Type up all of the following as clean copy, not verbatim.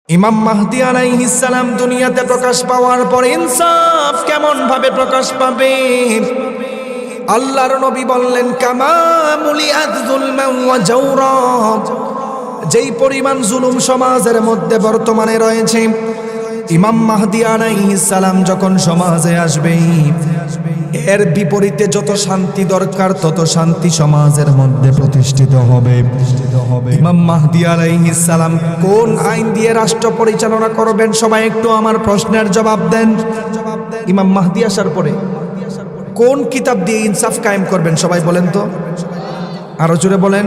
ইমাম মাহদী আলাইহিস সালাম দুনিয়াতে প্রকাশ পাওয়ার পর ইনসাফ কেমন ভাবে প্রকাশ পাবে? আল্লাহর নবী বললেন, কামা মুলিআত যুলমান ওয়া জাওরা, যেই পরিমাণ জুলুম সমাজের মধ্যে বর্তমানে রয়েছে, ইমাম মাহদী আলাইহিস সালাম যখন সমাজে আসবে, এর বিপরীতে যত শান্তি দরকার তত শান্তি সমাজের মধ্যে প্রতিষ্ঠিত হবে। ইমাম মাহদী আলাইহিস সালাম কোন আইন দিয়ে রাষ্ট্র পরিচালনা করবেন? সবাই একটু আমার প্রশ্নের জবাব দেন। ইমাম মাহদী আসার পরে কোন কিতাব দিয়ে ইনসাফ কায়েম করবেন? সবাই বলেন তো, আরো জোরে বলেন।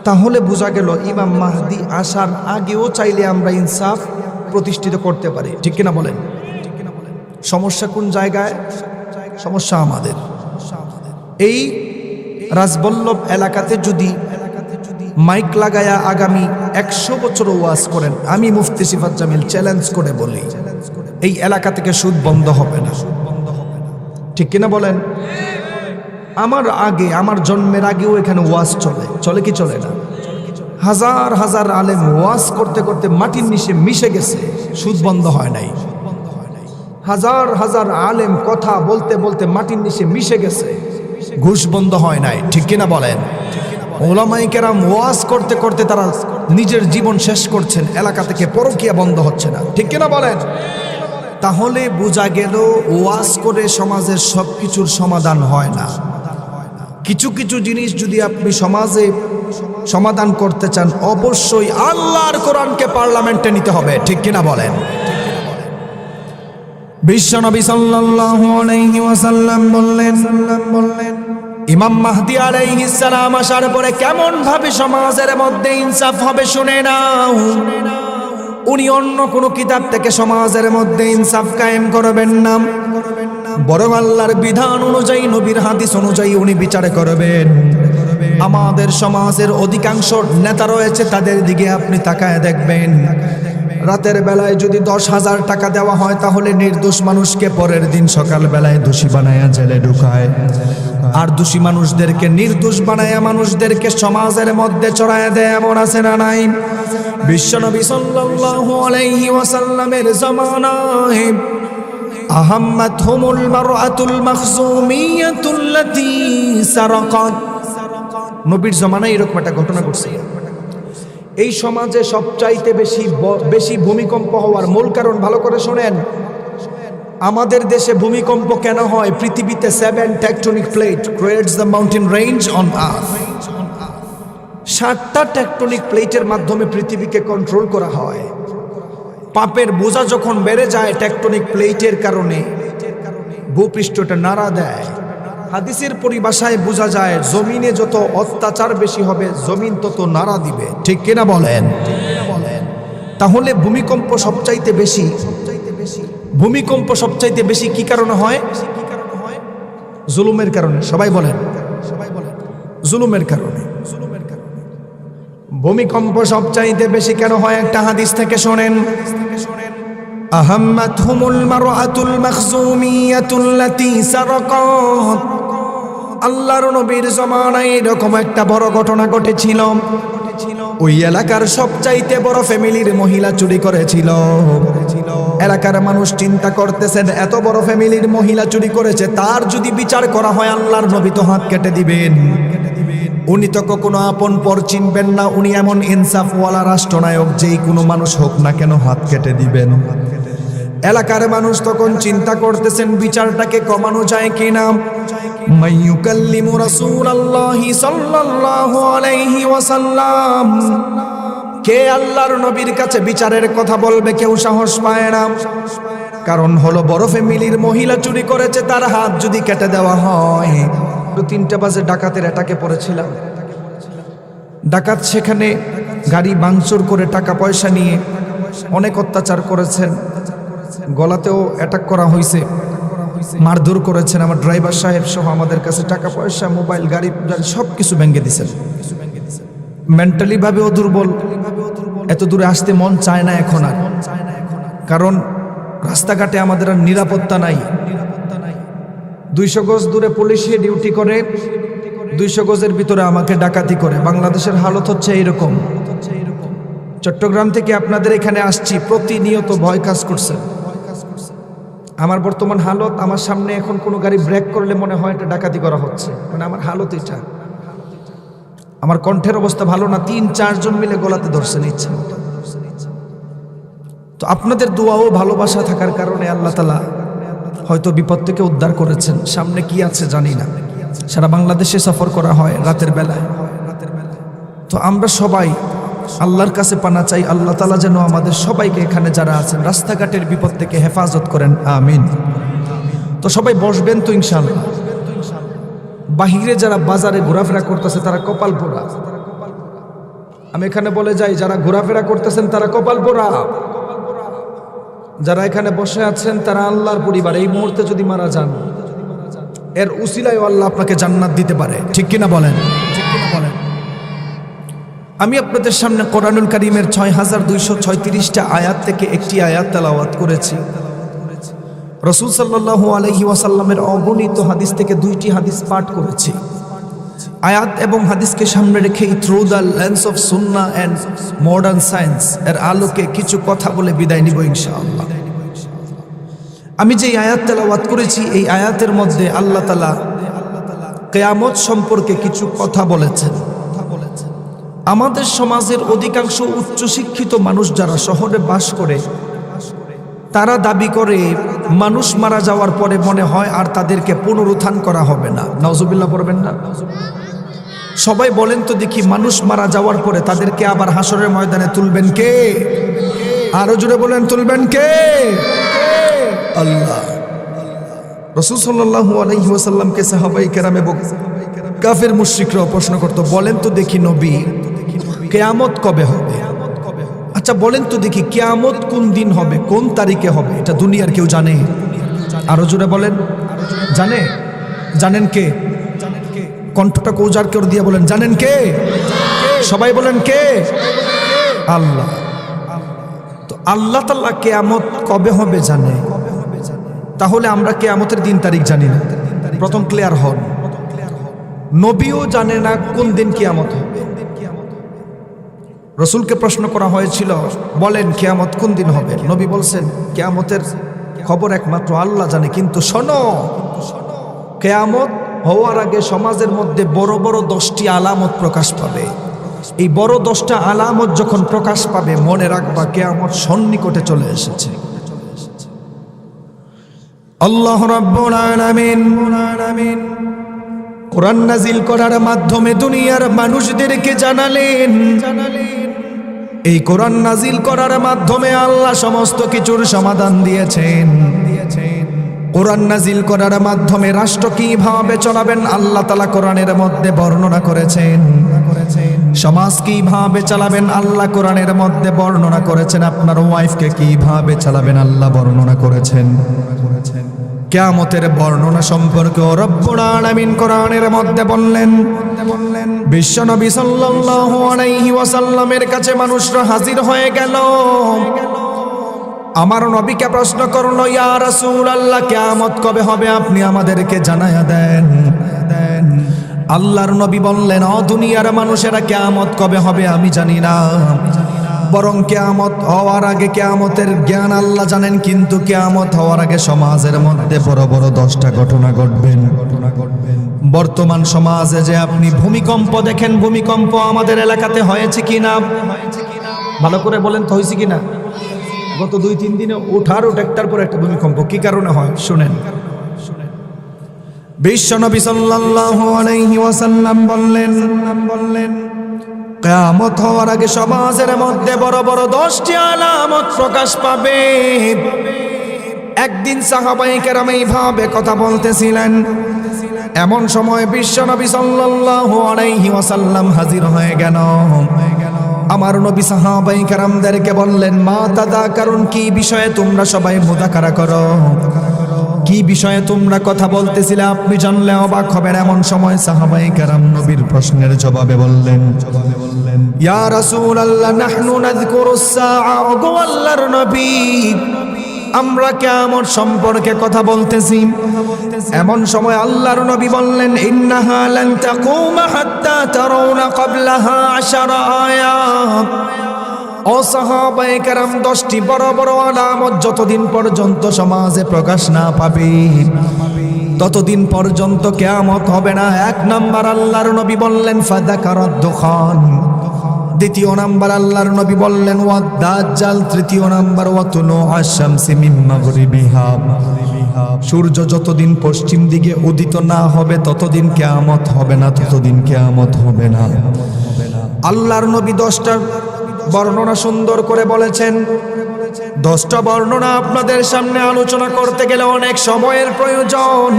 তাহলে বোঝা গেল ইমাম মাহদী আসার আগেও চাইলে আমরা ইনসাফ প্রতিষ্ঠিত করতে পারি, ঠিক কিনা বলেন? সমস্যা কোন জায়গায়? সমস্যা আমাদের এই রাজবল্লভ এলাকাতে যদি মাইক লাগায়া আগামী 100 বছর ওয়াজ করেন, আমি মুফতি সিফাত জামিল চ্যালেঞ্জ করে বলি, এই এলাকা থেকে সুদ বন্ধ হবে না, ঠিক কিনা বলেন? আমার জন্মের আগেও এখানে ওয়াজ চলে কি চলে না? হাজার হাজার আলেম ওয়াজ করতে করতে মাটির নিচে মিশে গেছে, সুদ বন্ধ হয় নাই। হাজার হাজার আলেম কথা বলতে বলতে মাটির নিচে মিশে গেছে, ঘুষ বন্ধ হয় নাই, ঠিক কিনা বলেন? ওলামায়ে কেরাম ওয়াজ করতে করতে তারা নিজের জীবন শেষ করছেন, এলাকা থেকে পরকীয়া বন্ধ হচ্ছে না, ঠিক কিনা বলেন? তাহলে বোঝা গেল ওয়াজ করে সমাজের সবকিছুর সমাধান হয় না। কিছু কিছু জিনিস যদি আপনি সমাজে সমাধান করতে চান, অবশ্যই আল্লাহর কোরআনকে পার্লামেন্টে নিতে হবে, ঠিক কিনা বলেন? বিশ্বনবী সাল্লাল্লাহু আলাইহি ওয়াসাল্লাম বললেন, ইমাম মাহদী আলাইহিস সালাম আসার পরে কেমন ভাবে সমাজের মধ্যে ইনসাফ হবে শুনে নাও। উনি অন্য কোন কিতাব থেকে সমাজের মধ্যে ইনসাফ কায়েম করবেন না, বরং আল্লাহর বিধান অনুযায়ী, নবীর হাদিস অনুযায়ী উনি বিচার করবেন। আমাদের সমাজের অধিকাংশ নেতা রয়েছে, তাদের দিকে আপনি তাকায় দেখবেন, রাতের বেলায় যদি 10,000 টাকা দেওয়া হয়, তাহলে নির্দোষ মানুষকে পরের দিন সকাল বেলায় দোষী বানায়া জেলে ঢুকায়, আর দোষী মানুষদেরকে নির্দোষ বানায়া মানুষদেরকে সমাজের মধ্যে চড়ায় দেয়। এমন আছে না নাই? বিশ্বনবী সাল্লাল্লাহু আলাইহি ওয়াসাল্লামের জামানায় আহাম্মাতহুমুল মারআতুল মাখজুমিয়াতুল্লাতী সারাকাত, নবীর জামানায় এরকম একটা ঘটনা ঘটছে। এই সমাজে সবচাইতে বেশি ভূমিকম্প হওয়ার মূল কারণ ভালো করে শোনেন। আমাদের দেশে ভূমিকম্প কেন হয়? পৃথিবীতে 7 tectonic plate creates the mountain range on earth. 7টা টেকটনিক প্লেটের মাধ্যমে পৃথিবীকে কন্ট্রোল করা হয়। পাপের বোঝা যখন বেড়ে যায় টেকটনিক প্লেটের কারণে, ভূপৃষ্ঠটা নাড়া দেয়। হাদিসের পরিভাষায় বোঝা যায়, জমিনে যত অত্যাচার বেশি হবে, জমিন তত নাড়া দিবে, ঠিক কিনা বলেন? তাহলে ভূমিকম্প সবচাইতে বেশি কি কারণে হয়? জুলুমের কারণে। সবাই বলেন, জুলুমের কারণে। ভূমিকম্প সবচাইতে বেশি কেন হয়? একটা হাদিস থেকে শোনেন, আহাম্মাতহুমুল মারআতুল মাখজুমিয়াতুল্লাতী সারাকাত। আল্লাহর নবীর জামানায় এরকম একটা বড় ঘটনা ঘটেছিল। ওই এলাকার সবচাইতে বড় ফ্যামিলির মহিলা চুরি করেছিল। এলাকার মানুষ চিন্তা করতেছেন, এত বড় ফ্যামিলির মহিলা চুরি করেছে, তার যদি বিচার করা হয় আল্লাহর নবী তো হাত কেটে দিবেন। উনি তো কখনো আপন পর চিনবেন না, উনি এমন ইনসাফওয়ালা রাষ্ট্রনায়ক, যেই কোনো মানুষ হোক না কেন হাত কেটে দিবেন। এলাকার মানুষ তখন চিন্তা করতেছেন বিচারটাকে কমানো যায় কিনা। মাইয়ুকাল্লিমু রাসূলুল্লাহি সাল্লাল্লাহু আলাইহি ওয়াসাল্লাম, কে আল্লাহর নবীর কাছে বিচারের কথা বলবে? কেউ সাহস পায় না। কারণ হলো, বড় ফ্যামিলির মহিলা চুরি করেছে, তার হাত যদি কেটে দেওয়া হয়। 3টা বাজে ডাকাতের অ্যাটাকে পড়েছিলাম। ডাকাত সেখানে গাড়ি ভাঙচুর করে টাকা পয়সা নিয়ে অনেক অত্যাচার করেছেন, গলাতেও অ্যাটাক করা হয়েছে, মারধর করেছেন। আমার ড্রাইভার সাহেব সহ আমাদের কাছে টাকা পয়সা, মোবাইল, গাড়ি সব কিছু ভেঙে দিয়েছেন। মেন্টালি ভাবেও দুর্বল, এত দূরে আসতে মন চায় না এখন আর, কারণ রাস্তাঘাটে আমাদের আর নিরাপত্তা নাই। 200 গজ দূরে পুলিশে ডিউটি করে, 200 গজের ভিতরে আমাকে ডাকাতি করে। বাংলাদেশের হালত হচ্ছে এইরকম। চট্টগ্রাম থেকে আপনাদের এখানে আসছি, প্রতিনিয়ত ভয় কাজ করছে। আমার বর্তমান হালত, আমার সামনে এখন কোনো গাড়ি ব্রেক করলে মনে হয় এটা ডাকাতি করা হচ্ছে, মানে আমার হালত এটা। আমার কণ্ঠের অবস্থা ভালো না, 3-4 জন মিলে গলাতে ধরছেন ইচ্ছে মতো। তো আপনাদের দোয়াও ভালোবাসা থাকার কারণে আল্লাহ তাআলা হয়তো বিপদ থেকে উদ্ধার করেছেন। সামনে কি আছে জানি না। সারা বাংলাদেশে সফর করা হয় রাতের বেলায়। তো আমরা সবাই আল্লাহর কাছে পানা চাই, আল্লাহ তাআলা যেন আমাদের সবাইকে এখানে যারা আছেন রাস্তাঘাটের বিপদ থেকে হেফাজত করেন, আমিন। তো সবাই বসবেন তো ইনশাআল্লাহ। বাহিরে যারা বাজারে ঘোরাফেরা করতেছে তারা কপাল পোড়া। আমি এখানে বলে যাই, যারা ঘোরাফেরা করতেছেন তারা কপাল পোড়া। যারা এখানে বসে আছেন তারা আল্লাহর পরিবার। এই মুহূর্তে যদি মারা যান, এর উসিলায় আল্লাহ আপনাকে জান্নাত দিতে পারে, ঠিক কিনা বলেন? আমি আপনাদের সামনে কোরআনুল কারীমের ৬,২৩৬টা আয়াত থেকে একটি আয়াত তেলাওয়াত করেছি। রাসূল সাল্লাল্লাহু আলাইহি ওয়াসাল্লামের অগণিত হাদিস থেকে 2টি হাদিস পাঠ করেছি। আয়াত এবং হাদিসকে সামনে রেখে through the lens of Sunnah and modern science এর আলোকে কিছু কথা বলে বিদায় নিব ইনশাআল্লাহ। আমি যে আয়াত তেলাওয়াত করেছি, এই আয়াতের মধ্যে আল্লাহ তাআলা কিয়ামত সম্পর্কে কিছু কথা বলেছেন। আমাদের সমাজের অধিকাংশ উচ্চশিক্ষিত মানুষ যারা শহরে বাস করে, তারা দাবি করে মানুষ মারা যাওয়ার পরে মনে হয় আর তাদেরকে পুনরুত্থান করা হবে না। নাউজুবিল্লাহ পড়বেন না? সবাই বলেন তো দেখি, মানুষ মারা যাওয়ার পরে তাদেরকে আবার হাসরের ময়দানে তুলবেন কে? আরো জোরে বলেন, তুলবেন কে? আল্লাহ। রাসূল সাল্লাল্লাহু আলাইহি ওয়াসাল্লামকে সাহাবায়ে কেরাম এবং কাফের মুশরিকরা প্রশ্ন করত, বলেন তো দেখি নবী, কিয়ামত কবে হবে? আচ্ছা বলেন তো দেখি, কিয়ামত কোন দিন হবে, কোন তারিখে হবে? এটা দুনিয়ার কেউ জানে? আরো জোরে বলেন, জানে? জানেন কে? কণ্ঠটা কৌজার করে দিয়ে বলেন, জানেন কে? সবাই বলেন কে? আল্লাহ। তো আল্লাহ তাআলা কিয়ামত কবে হবে জানে, তাহলে আমরা কিয়ামতের দিন তারিখ জানি না। প্রথম ক্লিয়ার হন। নবীও জানে না কোন দিন কিয়ামত হবে। রাসূলকে প্রশ্ন করা হয়েছিল, বলেন কিয়ামত কোন দিন হবে? নবী বলছেন, কিয়ামতের খবর একমাত্র আল্লাহ জানে, কিন্তু শোনো, কিয়ামত হওয়ার আগে সমাজের মধ্যে বড় বড় 10টি আলামত প্রকাশ পাবে। এই বড় 10টা আলামত যখন প্রকাশ পাবে, মনে রাখবা কিয়ামত সন্নিকটে চলে এসেছে। আল্লাহ রাব্বুল আলামিন কোরআন নাজিল করার মাধ্যমে দুনিয়ার মানুষদেরকে জানালেন, এই কোরআন নাজিল করার মাধ্যমে আল্লাহ সমস্ত কিছুর সমাধান দিয়েছেন। কোরআন নাজিল করার মাধ্যমে রাষ্ট্র কিভাবে চলাবেন আল্লাহ তাআলা কোরআনের মধ্যে বর্ণনা করেছেন। সমাজ কিভাবে চালাবেন আল্লাহ কোরআনের মধ্যে বর্ণনা করেছেন। আপনার ওয়াইফকে কিভাবে চালাবেন আল্লাহ বর্ণনা করেছেন। কিয়ামতের বর্ণনা সম্পর্কে রব্বুল আলামিন কোরআনের মধ্যে বললেন। বিশ্বনবী সাল্লাল্লাহু আলাইহি ওয়াসাল্লামের কাছে মানুষরা হাজির হয়ে গেল। আমার নবীকে প্রশ্ন করলো, ইয়া রাসূলুল্লাহ, কিয়ামত কবে হবে আপনি আমাদেরকে জানায়া দেন। আল্লাহর নবী বললেন, ও দুনিয়ার মানুষেরা, কিয়ামত কবে হবে আমি জানি না, বরং কিয়ামত হওয়ার আগে কিয়ামতের জ্ঞান আল্লাহ জানেন, কিন্তু কিয়ামত হওয়ার আগে সমাজের মধ্যে বড় বড় 10টা ঘটনা ঘটবেন। বর্তমান সমাজে যে আপনি ভূমিকম্প দেখেন, ভূমিকম্প আমাদের এলাকাতে হয়েছে কিনা ভালো করে বলেন তো, হয়েছে কিনা? গত 2-3 দিনে ওঠার একটার পর একটা ভূমিকম্প। কি কারণে হয় শুনেন। বিশ্বনবী সাল্লাল্লাহু আলাইহি ওয়াসাল্লাম বললেন, কিয়ামত হওয়ার আগে সমাজের মধ্যে বড় বড় 10টি আলামত প্রকাশ পাবে। একদিন সাহাবায়ে কেরাম এইভাবে কথা বলতেছিলেন, এমন সময় বিশ্বনবী সাল্লাল্লাহু আলাইহি ওয়াসাল্লাম হাজির হয়ে গেল। আমার নবী সাহাবায়ে কেরামদেরকে বললেন, মা তাযাকারুন, কি বিষয়ে তোমরা সবাই মুযাকারা করো, কি বিষয়ে তোমরা কথা বলতেছিলে, আপনি জানলে অবাক হবেন। এমন সময় সাহাবায়ে কেরাম নবীর প্রশ্নের জবাবে বললেন, ইয়া রাসূলুল্লাহ, নাহনু নাযকুরুস সাআ, ওগো আল্লাহর নবী, আমরা কিয়ামত সম্পর্কে কথা বলতেছি। এমন সময় আল্লাহর নবী বললেন, ইন্নাহা লান তাকুমা হাত্তা তারাউনা ক্বাবলাহা 10 আয়াত, ও সাহাবায়ে কেরাম 10টি বড় বড় আলামত যতদিন পর্যন্ত সমাজে প্রকাশ না পাবে ততদিন পর্যন্ত কিয়ামত হবে না। 1 নাম্বার আল্লাহর নবী বললেন ফাযাকারাদ দুখান, দ্বিতীয় নাম্বার আল্লাহর নবী বললেন ওয়াদ দাজ্জাল, তৃতীয় নাম্বার ওয়াতুলু আশ-শামসি মিন মাগরিবিহা, সূর্য যতদিন পশ্চিম দিকে উদিত না হবে ততদিন কিয়ামত হবে না, ততদিন কিয়ামত হবে না। আল্লাহর নবী 10টা বর্ণনা সুন্দর করে বলেছেন। 10টা বর্ণনা আপনাদের সামনে আলোচনা করতে গেলে অনেক সময়ের প্রয়োজন।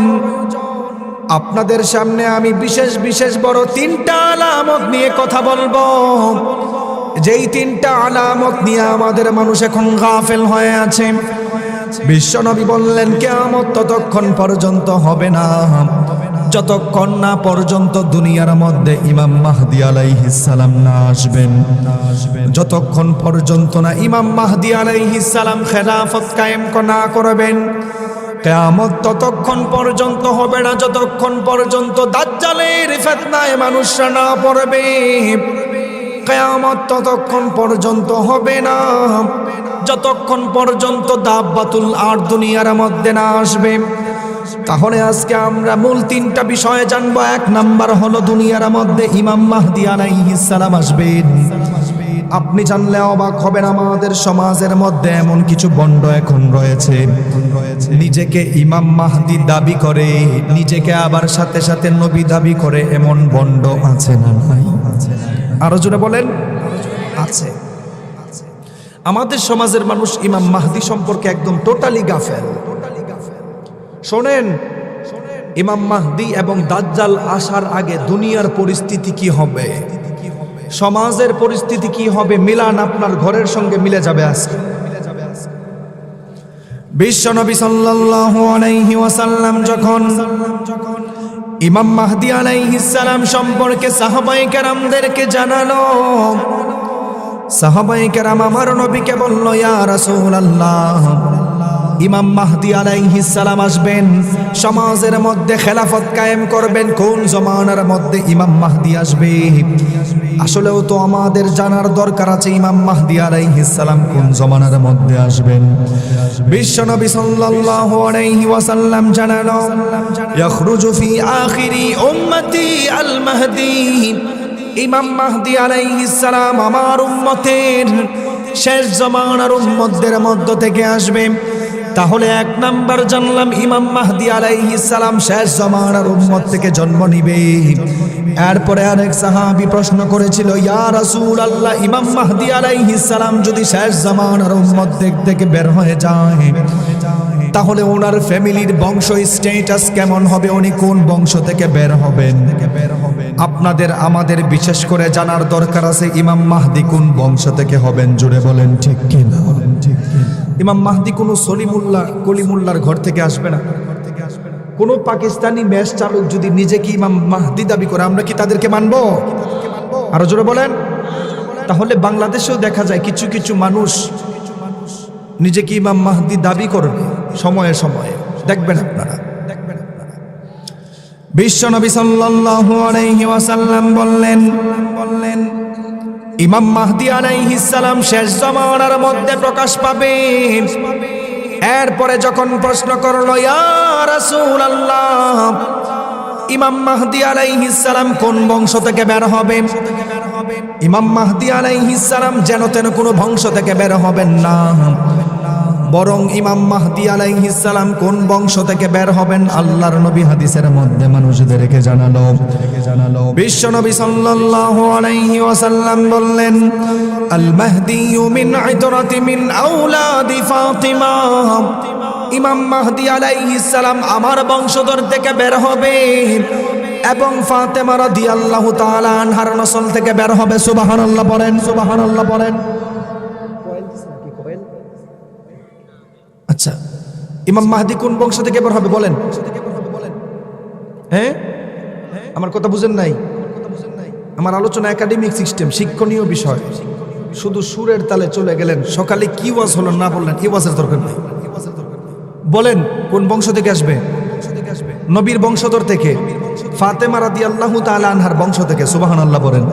আপনাদের সামনে আমি বিশেষ বিশেষ বড় 3টা আলামত নিয়ে কথা বলবো, যেই 3টা আলামত নিয়ে আমাদের মানুষ এখন গাফেল হয়ে আছে। বিশ্বনবী বললেন কিয়ামত ততক্ষণ পর্যন্ত হবে না যতক্ষণ না পর্যন্ত দুনিয়ার মধ্যে ইমাম মাহদী আলাইহিস সালাম না আসবেন, যতক্ষণ পর্যন্ত না ইমাম মাহদী আলাইহিস সালাম খেলাফত কায়েম না করবেন। কিয়ামত ততক্ষণ পর্যন্ত হবে না যতক্ষণ পর্যন্ত দাজ্জালের ফিতনায় মানুষরা না পড়বে। কিয়ামত ততক্ষণ পর্যন্ত হবে না যতক্ষণ পর্যন্ত দাব্বাতুল আরদ দুনিয়ার মধ্যে না আসবে। তাহলে আজকে আমরা মূল 3টা বিষয় জানবো। 1 নাম্বার হলো দুনিয়ার মধ্যে ইমাম মাহদী আলাইহিস সালাম আসবেন। আপনি জানলে অবাক হবেন, আমাদের সমাজের মধ্যে এমন কিছু বন্ড এখন রয়েছে, নিজেকে ইমাম মাহদী দাবি করে, নিজেকে আবার সাথে সাথে নবী দাবি করে, এমন বন্ড আছে না নাই? আরো জোরে বলেন, আছে। আমাদের সমাজের মানুষ ইমাম মাহদী সম্পর্কে একদম টোটালি গাফেল। শোনেন, ইমাম মাহদী এবং দাজ্জাল আসার আগে দুনিয়ার পরিস্থিতি কি হবে, সমাজের পরিস্থিতি কি হবে, মিলান আপনার ঘরের সঙ্গে মিলে যাবে আজকে। বিশ্বনবী সাল্লাল্লাহু আলাইহি ওয়াসাল্লাম যখন ইমাম মাহদী আলাইহিস সালাম সম্পর্কে সাহাবায়ে কেরামদেরকে জানালো, সাহাবায়ে কেরাম আমার নবীকে বলল, ইয়া রাসূলুল্লাহ, ইমাম মাহদী আলাইহিস সালাম আসবেন, সমাজের মধ্যে খেলাফত কায়েম করবেন, কোন জমানার মধ্যে ইমাম মাহদী আসবে? আসলেও তো আমাদের জানার দরকার আছে ইমাম মাহদী আলাইহিস সালাম কোন জমানার মধ্যে আসবেন। বিশ্বনবী সাল্লাল্লাহু আলাইহি ওয়াসাল্লাম জানালো, ইয়াখরুজু ফি আখিরি উম্মতি আল মাহদী, ইমাম মাহদী আলাইহিস সালাম আমার উম্মতের শেষ জমানার উম্মতদের মধ্য থেকে আসবে। তাহলে 1 নাম্বার জানলাম ইমাম মাহদী আলাইহিস সালাম শেষ জমানার উম্মত থেকে জন্ম নিবে। এরপরে আরেক সাহাবী প্রশ্ন করেছিল, ইয়া রাসূলুল্লাহ, ইমাম মাহদী আলাইহিস সালাম যদি শেষ জমানার উম্মত থেকে বের হয়ে যায় তাহলে ওনার ফ্যামিলির বংশ স্ট্যাটাস কেমন হবে, উনি কোন বংশ থেকে বের হবেন? আপনাদের আমাদের বিশেষ করে জানার দরকার আছে ইমাম মাহদী কোন বংশ থেকে হবেন। জোরে বলেন ঠিক কি না? ইমাম মাহদী কোনো সলিমুল্লাহ কলিমুল্লাহর ঘর থেকে আসবে না। কোনো পাকিস্তানি ম্যাচ চালক যদি নিজেকে ইমাম মাহদী দাবি করে, আমরা কি তাদেরকে মানব? আরো জোরে বলেন। তাহলে বাংলাদেশেও দেখা যায় কিছু কিছু মানুষ নিজেকে ইমাম মাহদী দাবি করবে সময়ে সময়ে, দেখবেন আপনারা। বিশ্বনবী সাল্লাল্লাহু আলাইহি ওয়াসাল্লাম বললেন ইমাম মাহদী আলাইহিস সালাম শেষ জামানার মধ্যে প্রকাশ পাবে। এরপরে যখন প্রশ্ন করলো, ইয়া রাসূলুল্লাহ, ইমাম মাহদী আলাইহিস সালাম কোন বংশ থেকে বের হবে? ইমাম মাহদী আলাইহিস সালাম যেন তেন কোনো বংশ থেকে বের হবেন না, বরং ইমাম মাহদী আলাইহিস সালাম কোন বংশ থেকে বের হবেন আল্লাহর নবী হাদিসের মধ্যে মানুষদেরকে জানালো। বিশ্বনবী সাল্লাল্লাহু আলাইহি ওয়াসাল্লাম বললেন, আল মাহদী মিন ইতরাতি মিন আওলাদি ফাতিমা, ইমাম মাহদী আলাইহিস সালাম আমার বংশধর থেকে বের হবে এবং ফাতেমা রাদিয়াল্লাহু তাআলা আনহার নসল থেকে বের হবে। সুবহানাল্লাহ বলেন, সুবহানাল্লাহ বলেন। আচ্ছা, ইমাম মাহদী কোন বংশ থেকে বের হবে বলেন? হ্যাঁ, আমার কথা বুঝেন নাই? আমার আলোচনা একাডেমিক সিস্টেম, শিক্ষণীয় বিষয়। শুধু সুরের তালে চলে গেলেন, সকালে কি ওয়াজ হলো না বললেন, এই ওয়াজের দরকার নেই। বলেন কোন বংশ থেকে আসবে? নবীর বংশধর থেকে, ফাতেমা রাদিয়াল্লাহু তাআলা আনহার বংশ থেকে। সুবহানাল্লাহ বলেন।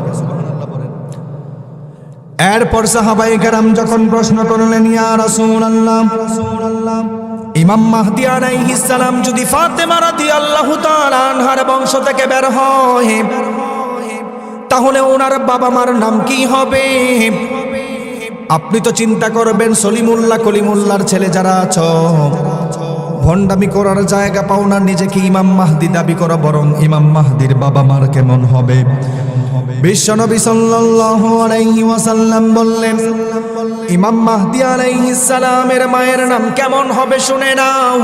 এরপর সাহাবায়ে কেরাম যখন প্রশ্ন করলেন, ইয়া রাসূলুল্লাহ, ইমাম মাহদী আলাইহিস সালাম যদি ফাতেমা রাদিয়াল্লাহু তাআলা আনহার বংশ থেকে বের হয়, তাহলে ওনার বাবা মার নাম কি হবে? আপনি তো চিন্তা করবেন, সলিমুল্লাহ কলিমুল্লাহর ছেলে যারা আছো, ভণ্ডামি করার জায়গা পাও না, নিজেকে ইমাম মাহদী দাবি করা, বরং ইমাম মাহদীর বাবা মার কেমন হবে? বিশ্বনবী সাল্লাল্লাহু আলাইহি ওয়াসাল্লাম বললেন, ইমাম মাহদী আলাইহিস সালামের মায়ের নাম কেমন হবে শুনে নাও।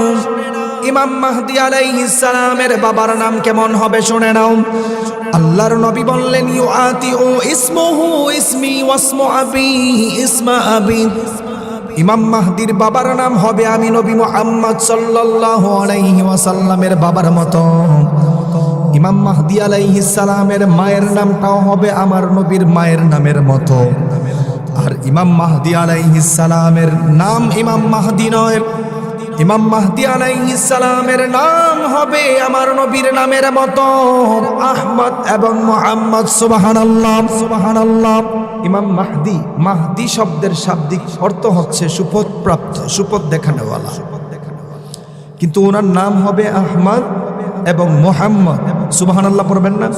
ইমাম মাহদী আলাইহিস সালামের বাবার নাম কেমন হবে শুনে নাও। আল্লাহর নবী বললেন, ইউআতিউ ইসমুহু ইসমি ওয়াসমু আবি ইসমা আবি। ইমাম মাহদীর বাবার নাম হবে আমি নবী মুহাম্মদ সাল্লাল্লাহু আলাইহি ওয়াসাল্লামের বাবার মতো। ইমাম মাহদী আলাইহিস সালামের মায়ের নামটাও হবে আমার নবীর মায়ের নামের মতো। আর ইমাম মাহদী আলাইহিস সালামের নাম ইমাম মাহদী নয়, ইমাম মাহদী আলাইহিস সালামের নাম হবে আমার নবীর নামের মতো, আহমদ এবং মুহাম্মদ। সুবহানাল্লাহ, সুবহানাল্লাহ। ইমাম মাহদী, মাহদী শব্দের শাব্দিক অর্থ হচ্ছে সুপথ প্রাপ্ত, সুপথ দেখানোওয়ালা, কিন্তু ওনার নাম হবে আহমদ এবং মুহাম্মদ। সুবহানাল্লাহ পড়বেন না?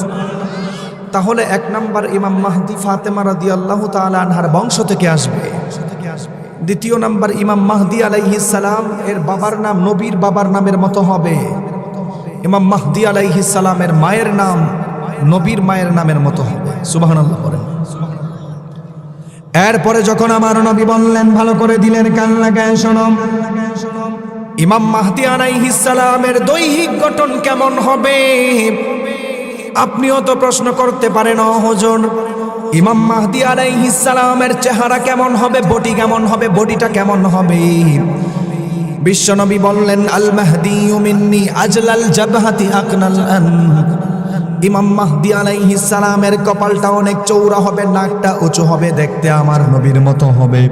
তাহলে এক নাম্বার, ইমাম মাহদী ফাতেমা রাদিয়াল্লাহু তাআলা আনহার বংশ থেকে আসবে। দ্বিতীয় নাম্বার, ইমাম মাহদী আলাইহিস সালাম এর বাবার নাম নবীর বাবার নামের মতো হবে। ইমাম মাহদী আলাইহিস সালামের মায়ের নাম নবীর মায়ের নামের মতো হবে। সুবহানাল্লাহ পড়েন। এরপরে যখন আমার নবী বললেন, ভালো করে দিলেন কান লাগায় শোনো, ইমাম মাহদী আলাইহিস সালামের দৈহিক গঠন কেমন হবে? আপনিও তো প্রশ্ন করতে পারেন, ও হুজুর, ইমাম মাহদী আলাইহিস সালামের চেহারা কেমন হবে, বডি কেমন হবে, বডিটা কেমন হবে? বিশ্বনবী বললেন, আল মাহদিয়ু মিন্নি আজলাল জাবহাতি আকনাল আন। ইমাম মাহদী আলাইহিস সালামের কপালটা অনেক চওড়া হবে, নাকটা উঁচু হবে, দেখতে আমার নবীর মতো হবে।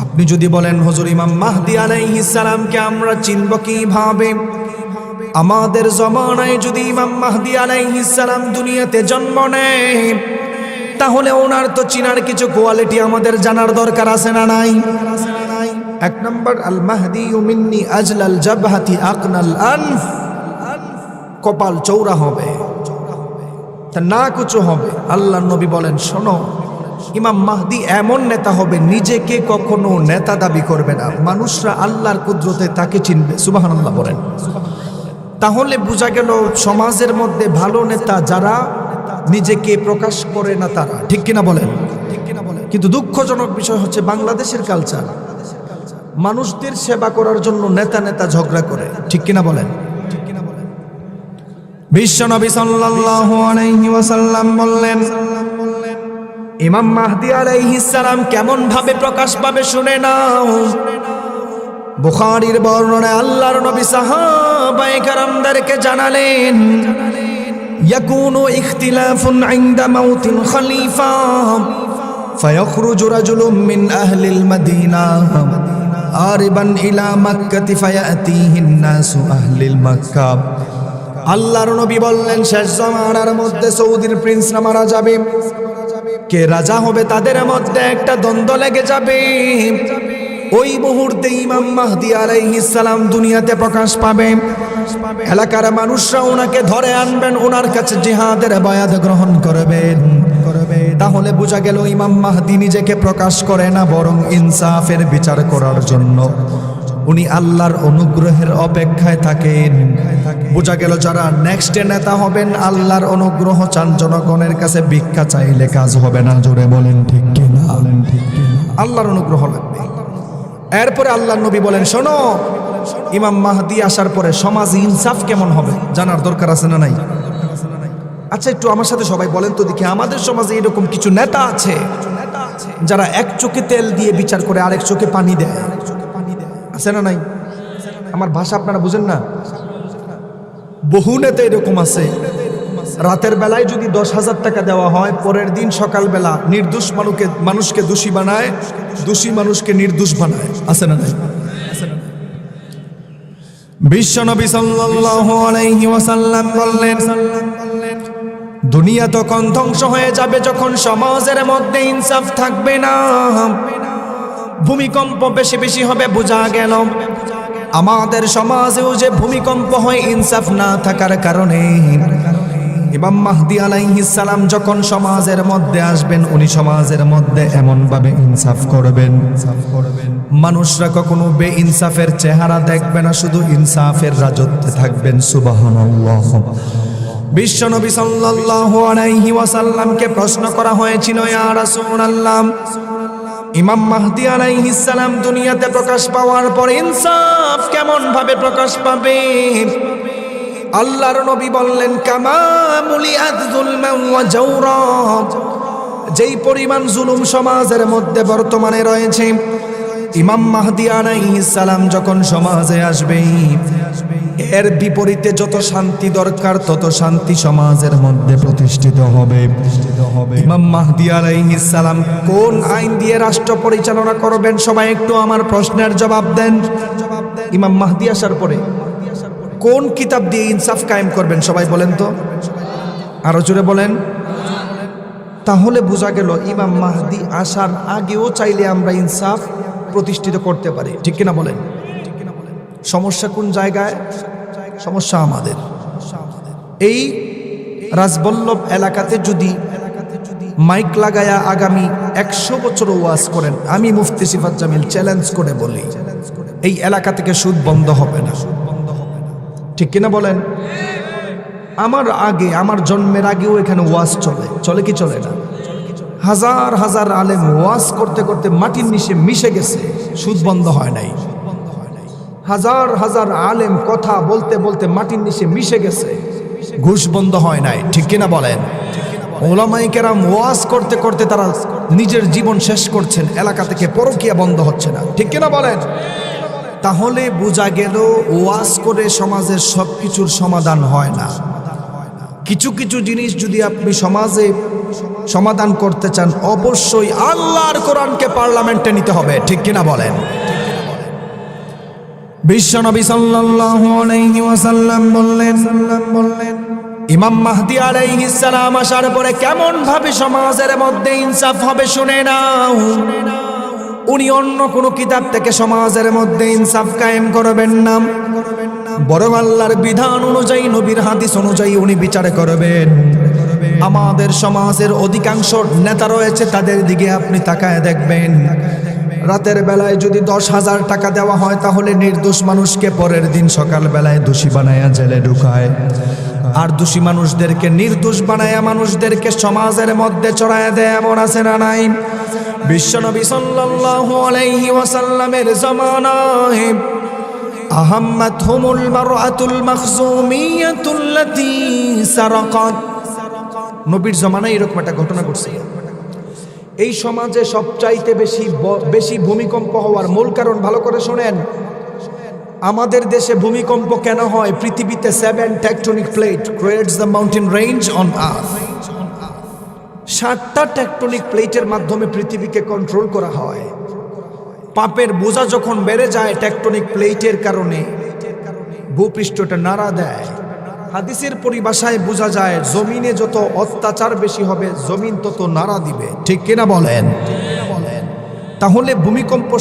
আপনি যদি বলেন, হুজুর, ইমাম মাহদী আলাইহিস সালামকে আমরা চিনব কিভাবে? আমাদের জমানায় যদি ইমাম মাহদী আলাইহিস সালাম দুনিয়াতে জন্ম নেয়, তাহলে ওনার তো চিনার কিছু কোয়ালিটি আমাদের জানার দরকার আছে না নাই? এক নম্বর, আল মাহদিয়ু মিন্নি আজলাল জাবহাতি আকনাল আনফ, কপাল চওড়া হবে, তার নাক উঁচু হবে। আল্লাহর নবী বলেন, শোনো, ইমাম মাহদী এমন নেতা হবে, নিজেকে কখনো নেতা দাবি করবে না, মানুষরা আল্লাহর কুদরতে তাকে চিনবে। সুবহানাল্লাহ বলেন। তাহলে বোঝা গেল, সমাজের মধ্যে ভালো নেতা যারা নিজেকে প্রকাশ করে না তারা, ঠিক কিনা বলেন? কিন্তু দুঃখজনক বিষয় হচ্ছে বাংলাদেশের কালচার, মানুষদের সেবা করার জন্য নেতা নেতা ঝগড়া করে, ঠিক কিনা বলেন? বিশ্বনবী সাল্লাল্লাহু আলাইহি ওয়াসাল্লাম বললেন, ইমাম মাহদী আলাইহিস সালাম কেমন ভাবে প্রকাশ পাবে শুনে নাও। বুখারীর বর্ণনায় আল্লাহর নবী সাহাবায়ে কেরামদেরকে জানালেন, ইয়াকুনু ইখতিলাফুন ইনদা মাউতিল খলিফা ফায়াখরুজু রাজুলুম মিন আহলিল মাদিনা আরিবান ইলা মাক্কাতি ফায়াতিহিন নাসু আহলিল মাক্কা। আল্লাহর নবী বললেন, শেষ জামানার মধ্যে সৌদির প্রিন্সরা মারা যাবে, কে রাজা হবে তাদের মধ্যে একটা দ্বন্দ্ব লেগে যাবে। ওই মুহূর্তে ইমাম মাহদী আলাইহিস সালাম দুনিয়াতে প্রকাশ পাবে। এলাকার মানুষরা ওনাকে ধরে আনবেন, ওনার কাছে জিহাদের বায়াত গ্রহণ করবেন। তাহলে বোঝা গেল ইমাম মাহদী নিজেকে প্রকাশ করে না, বরং ইনসাফের বিচার করার জন্য উনি আল্লাহর অনুগ্রহের অপেক্ষায় থাকেন। বোঝা গেল যারা নেক্সটে নেতা হবেন, আল্লাহর অনুগ্রহ চান, জনগণের কাছে ভিক্ষা চাইলে কাজ হবে না। জোরে বলেন ঠিক কিনা? আল্লাহর অনুগ্রহ লাগবে। এরপরে আল্লাহর নবী বলেন, শোনো, ইমাম মাহদী আসার পরে সমাজে ইনসাফ কেমন হবে জানার দরকার আছে না নাই? আচ্ছা, একটু আমার সাথে সবাই বলেন তো দেখি, আমাদের সমাজে এরকম কিছু নেতা আছে যারা এক চোখে তেল দিয়ে বিচার করে, আরেক চোখে পানি দেয়, আছে না নাই? আমার ভাষা আপনারা বুঝেন না? বহু নেতা এরকম আছে, রাতের বেলায় যদি 10,000 টাকা দেওয়া হয়, পরের দিন সকালবেলা নির্দোষ মানুষকে দোষী বানায়, দোষী মানুষকে নির্দোষ বানায়, আছে না নাই? বিশ্বনবী সাল্লাল্লাহু আলাইহি ওয়াসাল্লাম বললেন, দুনিয়া তখন ধ্বংস হয়ে যাবে যখন সমাজের মধ্যে ইনসাফ থাকবে না। ভূমিকম্প বেশি বেশি হবে বোঝা গেল। আমাদের সমাজেও যে ভূমিকম্প হয় ইনসাফ না থাকার কারণে। ইমাম মাহদী আলাইহিস সালাম যখন সমাজের মধ্যে আসবেন, উনি সমাজের মধ্যে এমন ভাবে ইনসাফ করবেন, মানুষরা কখনো বেইনসাফের চেহারা দেখবে না, শুধু ইনসাফের রাজত্বে থাকবেন। সুবহানাল্লাহ। বিশ্বনবী সাল্লাল্লাহু আলাইহি ওয়াসাল্লামকে প্রশ্ন করা হয়েছিল, ইয়া রাসূলুল্লাহ, ইমাম মাহদী আলাইহিস সালাম দুনিয়াতে প্রকাশ পাওয়ার পর ইনসাফ কেমন ভাবে প্রকাশ পাবে? আল্লাহর নবী বললেন, কামা মুলিআত যুলমান ওয়া জাওরা, যেই পরিমাণ জুলুম সমাজের মধ্যে বর্তমানে রয়েছে, ইমাম মাহদী আলাইহিস সালাম যখন সমাজে আসবে, এর বিপরীতে যত শান্তি দরকার তত শান্তি সমাজের মধ্যে প্রতিষ্ঠিত হবে। ইমাম মাহদী আলাইহিস সালাম কোন আইন দিয়ে রাষ্ট্র পরিচালনা করবেন? সবাই একটু আমার প্রশ্নের জবাব দেন। ইমাম মাহদী আসার পরে কোন কিতাব দিয়ে ইনসাফ কায়েম করবেন? সবাই বলেন তো, আরো জোরে বলেন। তাহলে বোঝা গেল ইমাম মাহদী আসার আগেও চাইলে আমরা ইনসাফ প্রতিষ্ঠিত করতে পারি, ঠিক কিনা বলেন? সমস্যা কোন জায়গায়? সমস্যা আমাদের। এই রাজবল্লভ এলাকাতে যদি মাইক লাগায়া আগামী 100 বছর ওয়াজ করেন, আমি মুফতি সিফাত জামিল চ্যালেঞ্জ করে বলি, এই এলাকা থেকে সুদ বন্ধ হবে না, ঠিক কিনা বলেন? আমার আগে, আমার জন্মের আগেও এখানে ওয়াজ চলে কি চলে না? হাজার হাজার আলেম ওয়াজ করতে করতে মাটির নিচে মিশে গেছে, সুদ বন্ধ হয় নাই। হাজার হাজার আলেম কথা বলতে বলতে মাটির নিচে মিশে গেছে, ঘুষ বন্ধ হয় নাই, ঠিক কিনা বলেন? ওলামায়ে কেরাম ওয়াজ করতে করতে তারা নিজের জীবন শেষ করছেন, এলাকা থেকে পরকীয়া বন্ধ হচ্ছে না, ঠিক কিনা বলেন? তাহলে বোঝা গেল ওয়াজ করে সমাজের সবকিছুর সমাধান হয় না। কিছু কিছু জিনিস যদি আপনি সমাজে সমাধান করতে চান, অবশ্যই আল্লাহর কোরআনকে পার্লামেন্টে নিতে হবে, ঠিক কিনা বলেন? বিশ্বনবী সাল্লাল্লাহু আলাইহি ওয়াসাল্লাম বললেন, ইমাম মাহদী আলাইহিস সালাম আসার পরে কেমন ভাবে সমাজের মধ্যে ইনসাফ হবে শুনে নাও। উনি অন্য কোন কিতাব থেকে সমাজের মধ্যে ইনসাফ কায়েম করবেন না, বরং আল্লাহর বিধান অনুযায়ী, নবীর হাদিস অনুযায়ী উনি বিচার করবেন। আমাদের সমাজের অধিকাংশ নেতা রয়েছে, তাদের দিকে আপনি তাকায় দেখবেন, রাতের বেলায় যদি 10,000 টাকা দেওয়া হয় তাহলে নির্দোষ মানুষকে পরের দিন সকাল বেলায় দোষী বানায়া জেলে ঢুকায়, আর দোষী মানুষদেরকে নির্দোষ বানায়া মানুষদেরকে সমাজের মধ্যে চড়ায় দেয়। এমন আছে না নাই? বিশ্বনবী সাল্লাল্লাহু আলাইহি ওয়াসাল্লামের জামানায় আহাম্মাতহুমুল মারআতুল মাখজুমিয়াতুল্লাতী সারাকাত, নবীর জামানায় এরকম একটা ঘটনা ঘটছে। এই সমাজে সবচাইতে বেশি ভূমিকম্প হওয়ার মূল কারণ ভালো করে শোনেন। আমাদের দেশে ভূমিকম্প কেন হয়? পৃথিবীতে 7 tectonic plate creates the mountain range on earth. 7টা টেকটনিক প্লেটের মাধ্যমে পৃথিবীকে কন্ট্রোল করা হয়। পাপের বোঝা যখন বেড়ে যায় টেকটনিক প্লেটের কারণে, ভূপৃষ্ঠটা নাড়া দেয়। হাদিসের পরিভাষায় বোঝা যায়, জমিনে যত অত্যাচার বেশি হবে জমিন তত নাড়া দিবে, ঠিক কিনা বলেন? তাহলে ভূমিকম্প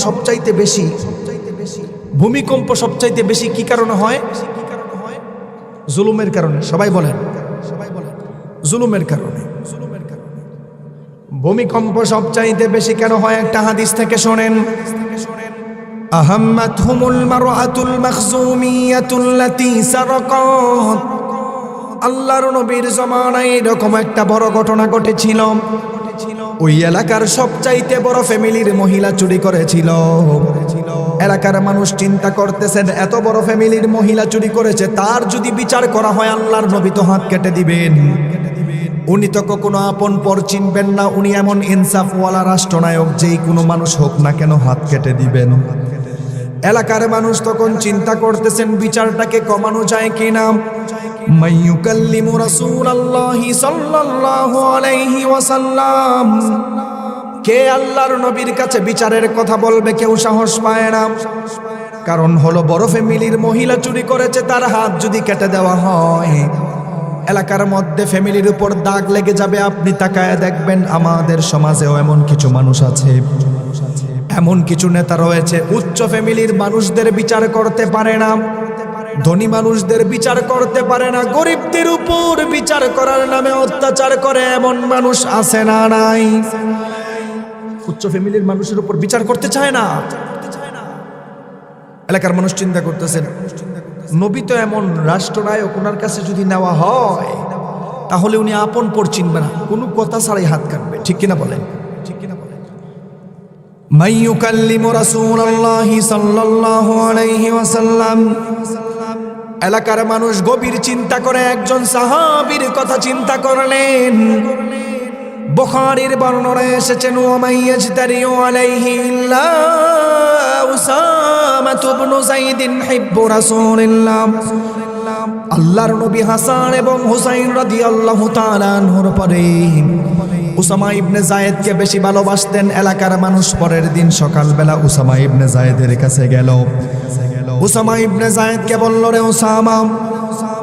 সবচাইতে বেশি কি কারণে হয়? জুলুমের কারণে। সবাই বলেন, জুলুমের কারণে। ভূমিকম্প সবচাইতে বেশি কেন হয়? একটা হাদিস থেকে শোনেন, আহাম্মাতহুমুল মারআতুল মাখজুমিয়াতুল্লাতী সারাকাত। আল্লাহর নবীর জামানায় এরকম একটা বড় ঘটনা ঘটেছিল। ওই এলাকার সবচাইতে বড় ফ্যামিলির মহিলা চুরি করেছিল। এলাকার মানুষ চিন্তা করতেছেন, এত বড় ফ্যামিলির মহিলা চুরি করেছে, তার যদি বিচার করা হয় আল্লাহর নবী তো হাত কেটে দিবেন। উনি তো কখনো আপন পর চিনবেন না, উনি এমন ইনসাফওয়ালা রাষ্ট্রনায়ক, যেই কোনো মানুষ হোক না কেন হাত কেটে দিবেন। এলাকার মানুষ তখন চিন্তা করতেছেন বিচারটাকে কমানো যায় কিনা। মাইয়ুকাল্লিমু রাসূলুল্লাহি সাল্লাল্লাহু আলাইহি ওয়াসাল্লাম, কে আল্লাহর নবীর কাছে বিচারের কথা বলবে? কেউ সাহস পায় না। কারণ হলো বড় ফ্যামিলির মহিলা চুরি করেছে, তার হাত যদি কেটে দেওয়া হয় এলাকার মধ্যে ফ্যামিলির উপর দাগ লেগে যাবে। আপনি তাকায় দেখবেন আমাদের সমাজেও এমন কিছু মানুষ আছে, এমন কিছু নেতা রয়েছে উচ্চ ফ্যামিলির মানুষদের বিচার করতে পারে না, ধনী মানুষদের বিচার করতে পারে না, গরিবদের উপর বিচার করার নামে অত্যাচার করে এমন মানুষ আছে না নাই? উচ্চ ফ্যামিলির মানুষের উপর বিচার করতে চায় না। এলাকার মানুষ চিন্তা করতেছেন, নবী তো এমন রাষ্ট্রনায়ক, ওনার কাছে যদি নেওয়া হয় তাহলে উনি আপন পর চিনবে না, কোনো কথা ছাড়াই হাত কাটবে। ঠিক কিনা বলেন? মাইয়ুকাল্লিমু রাসূলুল্লাহি সাল্লাল্লাহু আলাইহি ওয়াসাল্লাম। এলাকার মানুষ গভীর চিন্তা করে একজন সাহাবীর কথা চিন্তা করলেন। বুখারীর বর্ণনায় এসেছেন, ওয়া মাইয়াজতারিউ আলাইহি ইল্লা উসামা ইবনে যায়েদ হিব্বু রাসূলিল্লাহ। আল্লাহর নবী হাসান এবং হুসাইন রাদিয়াল্লাহু তাআলা আনহুর পরে উসামা ইবনে যায়েদকে বেশি ভালোবাসতেন এলাকার মানুষ। পরের দিন সকালবেলা উসামা ইবনে যায়েদের কাছে গেল। উসামা ইবনে যায়েদকে বলল, রে উসামা,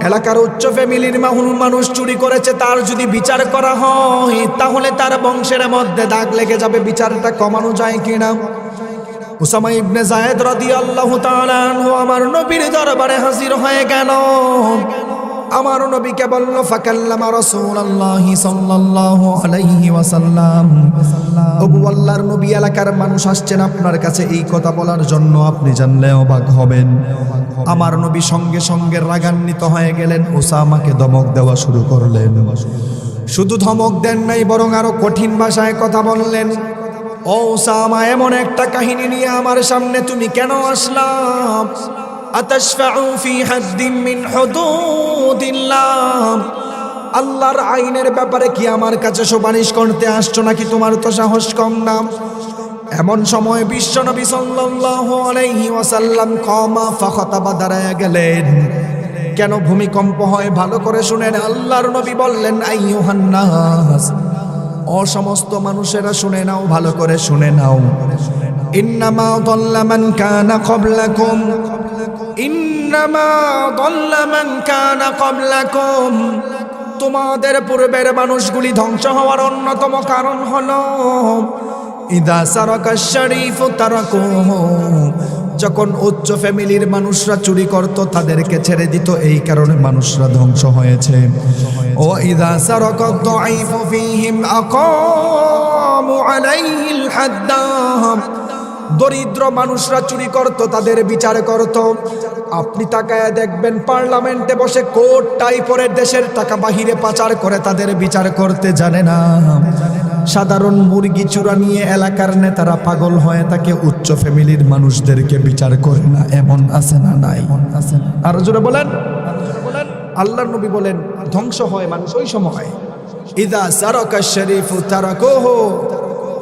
এলাকার উচ্চ ফ্যামিলির মানুষ চুরি করেছে, তার যদি বিচার করা হয় তাহলে তার বংশের মধ্যে দাগ লেগে যাবে, বিচারটা কমানো যায় কিনা? উসামা ইবনে যায়েদ রাদিয়াল্লাহু তাআলা আনহু আমার নবীর দরবারে হাজির হয়ে গেল। আমার নবীকে বলল, ফাকাল্লামা রাসূলুল্লাহি সাল্লাল্লাহু আলাইহি ওয়াসাল্লাম। ওগো আল্লাহর নবী, এলাকার মানুষ আসছেন আপনার কাছে এই কথা বলার জন্য, আপনি জানলে অবাক হবেন। আমার নবী সঙ্গে সঙ্গে রাগান্বিত হয়ে গেলেন, উসামাকে ধমক দেওয়া শুরু করলেন। শুধু ধমক দেন নাই, বরং আরো কঠিন ভাষায় কথা বললেন। ও উসামা, এমন একটা কাহিনী নিয়ে আমার সামনে তুমি কেন আসলাম? আতাশফাউ ফি হাদ্দিন মিন হুদুদিল্লাহ। আল্লাহর আইনের ব্যাপারে কি আমার কাছে সুপারিশ করতে আসছো নাকি? তোমার তো সাহস কম না। এমন সময় বিশ্বনবী সাল্লাল্লাহু আলাইহি ওয়াসাল্লাম কমা ফাখাতাবা দাঁড়ায় গেলেন। কেন ভূমিকম্প হয় ভালো করে শুনেন। আল্লাহর নবী বললেন, আইয়ুহান নাস, ও সমস্ত মানুষেরা শুনে নাও, ভালো করে শুনে নাও। ইন্নামা দাল্লা মান কানা ক্বাবলাকুম, ইন্নামা দাল্লা মান কানা ক্বাবলাকুম। তোমাদের পূর্বের মানুষগুলি ধ্বংস হওয়ার অন্যতম কারণ হলো ইদা সারাকা শরীফ তারাকুহু। যখন উচ্চ ফ্যামিলির মানুষরা চুরি করত তাদেরকে ছেড়ে দিত, এই কারণে মানুষরা ধ্বংস হয়েছে। ও ইদা সারাকা দাঈফু ফীহিম আকামু আলাইহিল হাদ্দা। দরিদ্র মানুষরা চুরি করত, তাদের বিচার করত। আপনি তাকায় দেখবেন পার্লামেন্টে বসে কোট টাই পরে দেশের টাকা বাহিরে পাচার করে, তাদের বিচার করতে জানে না। সাধারণ মুরগি চুরা নিয়ে এলাকার নেতারা পাগল হয়ে থাকে, উচ্চ ফ্যামিলির মানুষদেরকে বিচার করে না। এমন আছে না নাই? আর জোরে বলেন। আল্লাহর নবী বলেন, ধ্বংস হয় মানুষ ওই সময় ইদা সারাকা শরীফু তারাকুহু।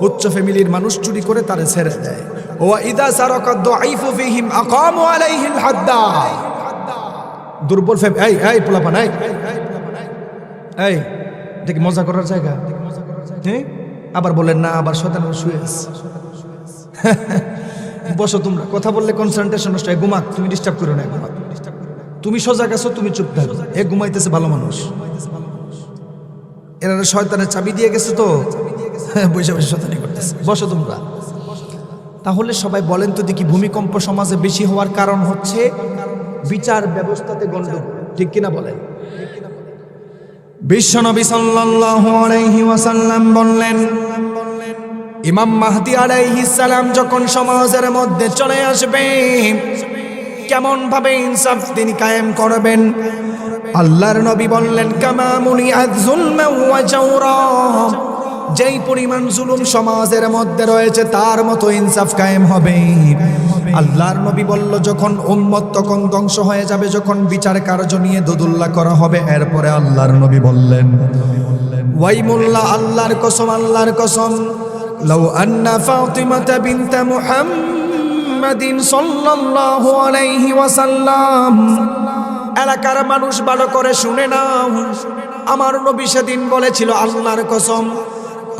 উচ্চ ফ্যামিলির মানুষ চুরি করে তারে ছেড়ে দেয়। ওয়া ইদা সারাকা দাঈফু ফীহিম আকামু আলাইহিল হাদ্দা। দুর্বল ফ্যামিলি, এই পোলাপান, এই এটা কি মজা করার জায়গা? হ্যাঁ, আবার বলেন না, আবার শয়তান শুয়ে আছে। বসো, তোমরা কথা বললে কনসেন্ট্রেশন নষ্ট হয়। ঘুমাক, তুমি ডিস্টার্ব করো না। ঘুমাক, তুমি সোজা গেছো, তুমি চুপ থাকো। এ ঘুমাইতেছে ভালো মানুষ, এরা শয়তানের চাবি দিয়ে গেছে তো বসে বসে শয়তানি করতেছে। বসো তোমরা। তাহলে সবাই বলেন তো দেখি, ভূমিকম্প সমাজে বেশি হওয়ার কারণ হচ্ছে বিচার ব্যবস্থাতে গন্ডগোল। ঠিক কিনা বলেন? বিশ্বনবী সাল্লাল্লাহু আলাইহি ওয়াসাল্লাম বললেন, ইমাম মাহদী আলাইহিস সালাম যখন সমাজের মধ্যে চলে আসবে, কেমন ভাবে ইনসাফ তিনি কায়েম করবেন। আল্লাহর নবী বললেন, কামা মুনিআত যুলমা ওয়া জাওরা। যেই পরিমাণ জুলুম সমাজের মধ্যে রয়েছে তার মতো ইনসাফ কায়েম হবে। আল্লাহর নবী বলল, যখন উম্মত তখন ধ্বংস হয়ে যাবে, যখন বিচার কার্য নিয়ে দোদুল্লাহ করা হবে। এরপরে আল্লাহর নবী বললেন, ওয়াইমুল্লাহ, আল্লাহর কসম, আল্লাহর কসম, লাউ আন্না ফাতিমাতা বিনতা মুহাম্মাদিন সাল্লাল্লাহু আলাইহি ওয়াসাল্লাম। এলাকার মানুষ ভালো করে শুনে নাও, আমার নবী সেদিন বলেছিল, আল্লাহর কসম,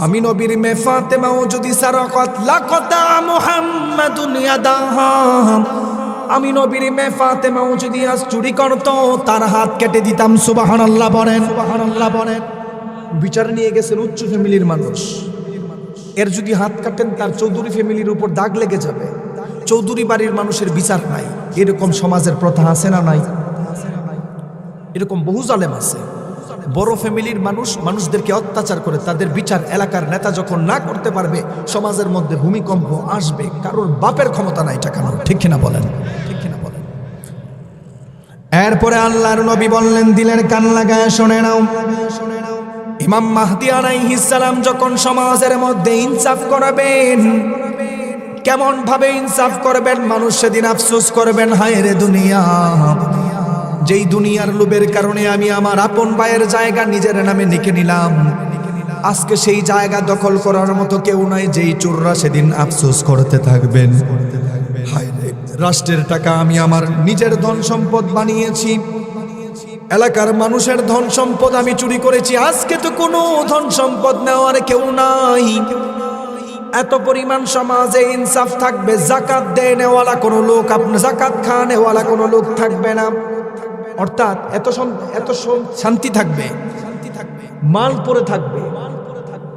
আমি নবীর মেয়ে ফাতেমাও যদি সারাকাত লাকাতা মুহাম্মাদুন ইয়াদাহা। আমি নবীর মেয়ে ফাতেমাও যদি আজ চুরি করতো তার হাত কেটে দিতাম। সুবহানাল্লাহ বলেন, সুবহানাল্লাহ বলেন। বিচার নিয়ে গেছেন উচ্চ ফ্যামিলির মানুষ, এর যদি হাত কাটেন তার চৌধুরী ফ্যামিলির উপর দাগ লেগে যাবে। চৌধুরী বাড়ির মানুষের বিচার নাই, এরকম সমাজের প্রথা আছে না নাই? এরকম বহু জালেম আছে। বড় ফ্যামিলির মানুষ মানুষদেরকে অত্যাচার করে, তাদের বিচার এলাকার নেতা যখন না করতে পারবে সমাজের মধ্যে ভূমিকম্প আসবে। কারোর বাপের ক্ষমতা নাই ঠেকানোর, ঠিক কিনা বলেন, ঠিক কিনা বলেন। এরপরে আল্লাহর নবী বললেন, দিলের কান লাগায় শুনে নাও, ইমাম মাহদী আলাইহিস সালাম যখন সমাজের মধ্যে ইনসাফ করবেন, কেমন ভাবে ইনসাফ করবেন, মানুষ সেদিন আফসোস করবেন, হায় রে দুনিয়া, যেই দুনিয়ার লোভের কারণে আমি আমার আপন ভাইয়ের জায়গা নিজের নামে লিখে নিলাম, আজকে সেই জায়গা দখল করার মতো কেউ নাই। যেই চোররা সেদিন আফসোস করতে থাকবেন, হায় রে, রাষ্ট্রের টাকা আমি আমার নিজের ধন সম্পদ বানিয়েছি, এলাকার মানুষের ধন সম্পদ আমি চুরি করেছি, আজকে তো কোনো ধন সম্পদ নেওয়ার কেউ নাই। এত পরিমাণ সমাজে ইনসাফ থাকবে, জাকাত দেয় নেওয়ালা কোনো লোক, আপনার জাকাত খাওয়া নেওয়ালা কোনো লোক থাকবে না। অর্থাৎ এত শান্তি থাকবে, মাল পরে থাকবে।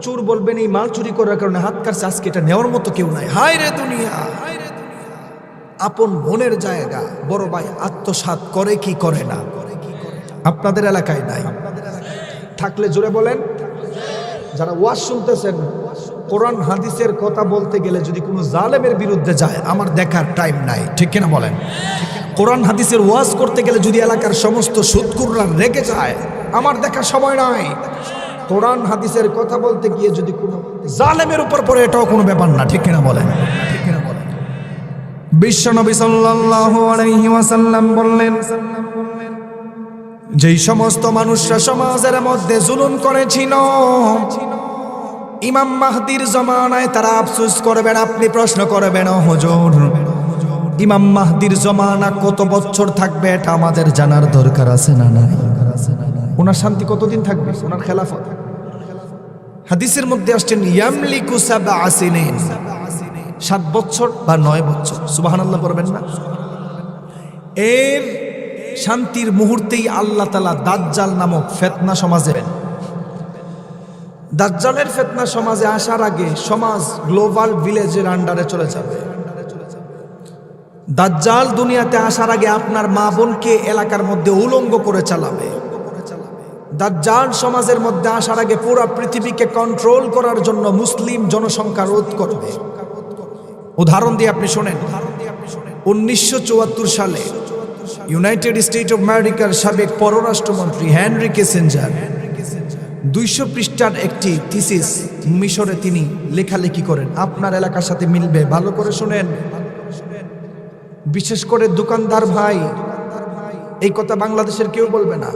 চোর বলবেন এই মাল চুরি করার কারণে হাত কাটছে, আজকে এটা নেওয়ার মতো কেউ নাই। হায় রে দুনিয়া, আপন বোনের জায়গা বড় ভাই আত্মসাৎ করে কি করে না? আপনাদের এলাকায় নাই? থাকলে জোরে বলেন। যারা ওয়াজ শুনতেছেন, কোরআন হাদিসের কথা বলতে গেলে যদি কোনো জালেমের বিরুদ্ধে যায়, আমার দেখার টাইম নাই, ঠিক কিনা বলেন। কোরআন হাদিসের ওয়াজ করতে গেলে যদি এলাকার সমস্ত সুদকুররা রেগে যায়, আমার দেখার সময় নাই। কোরআন হাদিসের কথা বলতে গিয়ে যদি কোনো জালেমের উপর পড়ে, এটাও কোনো ব্যাপার না, ঠিক কিনা বলেন, ঠিক কিনা বলেন। বিশ্বনবী সাল্লাল্লাহু আলাইহি ওয়াসাল্লাম বললেন, যেই সমস্ত মানুষরা সমাজের মধ্যে জুলুম করেছিল, ইমাম মাহদীর জমানায় তারা আফসোস করবেন। আপনি প্রশ্ন করবেন, ও হুজুর, ইমাম মাহদীর জমানা কত বছর থাকবে? এটা আমাদের জানার দরকার আছে না নাই? ওনার শান্তি কতদিন থাকবে? ওনার খেলাফত হাদিসের মধ্যে আসছেন, ইয়ামলিকু সাবআ সিনিন, 7 বছর বা 9 বছর। সুবহানাল্লাহ বলবেন না? এর শান্তির মুহূর্তেই আল্লাহ তাআলা দাজ্জাল নামক ফিতনা সমাজে, দাজ্জালের ফিতনা সমাজে আসার আগে সমাজ গ্লোবাল ভিলেজের আন্ডারে চলে যাবে। দাজ্জাল দুনিয়াতে আসার আগে আপনার মা বোনকে এলাকার মধ্যে উলঙ্গ করে চালাবে। দাজ্জাল সমাজের মধ্যে আসার আগে পুরো পৃথিবীকে কন্ট্রোল করার জন্য মুসলিম জনসংখ্যা রোধ করবে। উদাহরণ দিয়ে আপনি শোনেন, 1974 সালে ইউনাইটেড স্টেট অফ আমেরিকার সাবেক পররাষ্ট্রমন্ত্রী হেনরি কিসিঞ্জার 200 পৃষ্ঠার একটি থিসিস মিশরে তিনি লেখালেখি করেন। আপনার এলাকার সাথে মিলবে, ভালো করে শোনেন। বিশেষ করে দোকানদার ভাই, এই কথা বাংলাদেশের কেউ বলবে না।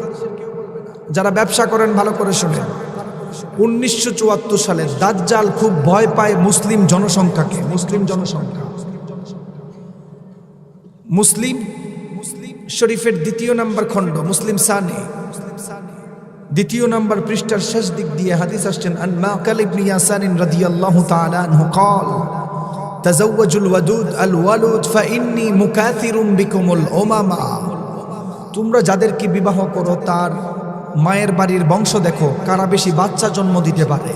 যারা ব্যবসা করেন ভালো করে শোনেন। 1974 সালে দাজ্জাল খুব ভয় পায় মুসলিম জনসংখ্যাকে। মুসলিম জনসংখ্যা, মুসলিম শরীফের 2 নম্বর খণ্ড, মুসলিম সানি 2 নম্বর পৃষ্ঠার শেষ দিক দিয়ে হাদিস আসছেন, আন মাকাল ইবনে ইয়াসার রাদিয়াল্লাহু তাআলা আনহু قال তাযাওয়াজুল ওয়াদুদ আল ওয়ালুদ ফাইন্নী মুকাথিরুম বিকুমুল উমামা। তোমরা যাদেরকে বিবাহ করো তার মায়ের বাড়ির বংশ দেখো, কারা বেশি বাচ্চা জন্ম দিতে পারে।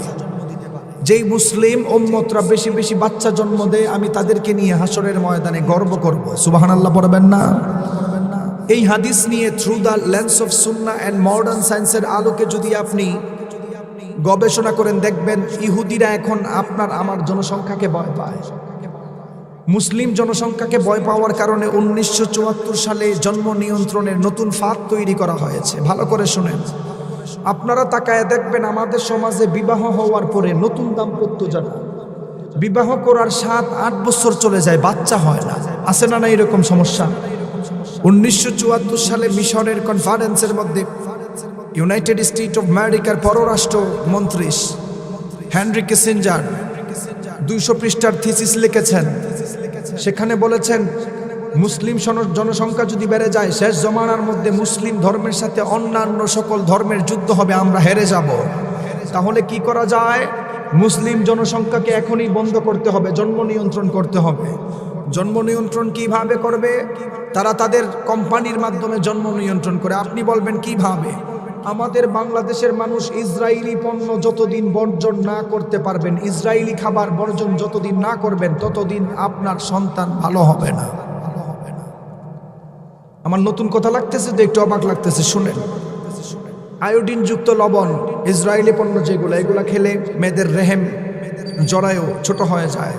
যেই মুসলিম উম্মতরা বেশি বেশি বাচ্চা জন্ম দেয়, আমি তাদেরকে নিয়ে হাসরের ময়দানে গর্ব করব। সুবহানাল্লাহ পড়বেন না? এই হাদিস নিয়ে through the lens of Sunnah and modern সায়েন্সের আলোকে যদি আপনি গবেষণা করেন, দেখবেন ইহুদিরা এখন আপনার আমার জনসংখ্যাকে ভয় পায়। মুসলিম জনসংখ্যাকে ভয় পাওয়ার কারণে 1974 সালে জন্ম নিয়ন্ত্রণের নতুন ফাঁদ তৈরি করা হয়েছে। ভালো করে শুনেন, আপনারা তাকায় দেখবেন আমাদের সমাজে বিবাহ হওয়ার পরে নতুন দাম্পত্য যারা বিবাহ করার 7-8 বছর চলে যায়, বাচ্চা হয় না। আছে না না এরকম সমস্যা? 1974 সালে মিশরের কনফারেন্সের মধ্যে ইউনাইটেড স্টেট অফ আমেরিকার পররাষ্ট্র মন্ত্রী হেনরি কিসিঞ্জার 200 পৃষ্ঠার থিসিস লিখেছেন। সেখানে বলেছেন, মুসলিম জনসংখ্যা যদি বেড়ে যায়, শেষ জমানার মধ্যে মুসলিম ধর্মের সাথে অন্যান্য সকল ধর্মের যুদ্ধ হবে, আমরা হেরে যাব। তাহলে কি করা যায়? মুসলিম জনসংখ্যাকে এখনই বন্ধ করতে হবে, জন্ম নিয়ন্ত্রণ করতে হবে। জন্ম নিয়ন্ত্রণ কিভাবে করবে? তারা তাদের কোম্পানির মাধ্যমে জন্ম নিয়ন্ত্রণ করে। আপনি বলবেন কিভাবে? আমাদের বাংলাদেশের মানুষ ইসরায়েলি পণ্য যতদিন বর্জন না করতে পারবেন, ইসরায়েলি খাবার বর্জন যতদিন না করবেন, ততদিন আপনার সন্তান ভালো হবে না। আমার নতুন কথা লাগতেছে তো, একটু অবাক লাগতেছে, শুনেন। আয়োডিন যুক্ত লবণ, ইসরায়েলি পণ্য যেগুলো, এগুলা খেলে মেয়েদের রেহেম জরায়ু ছোট হয়ে যায়।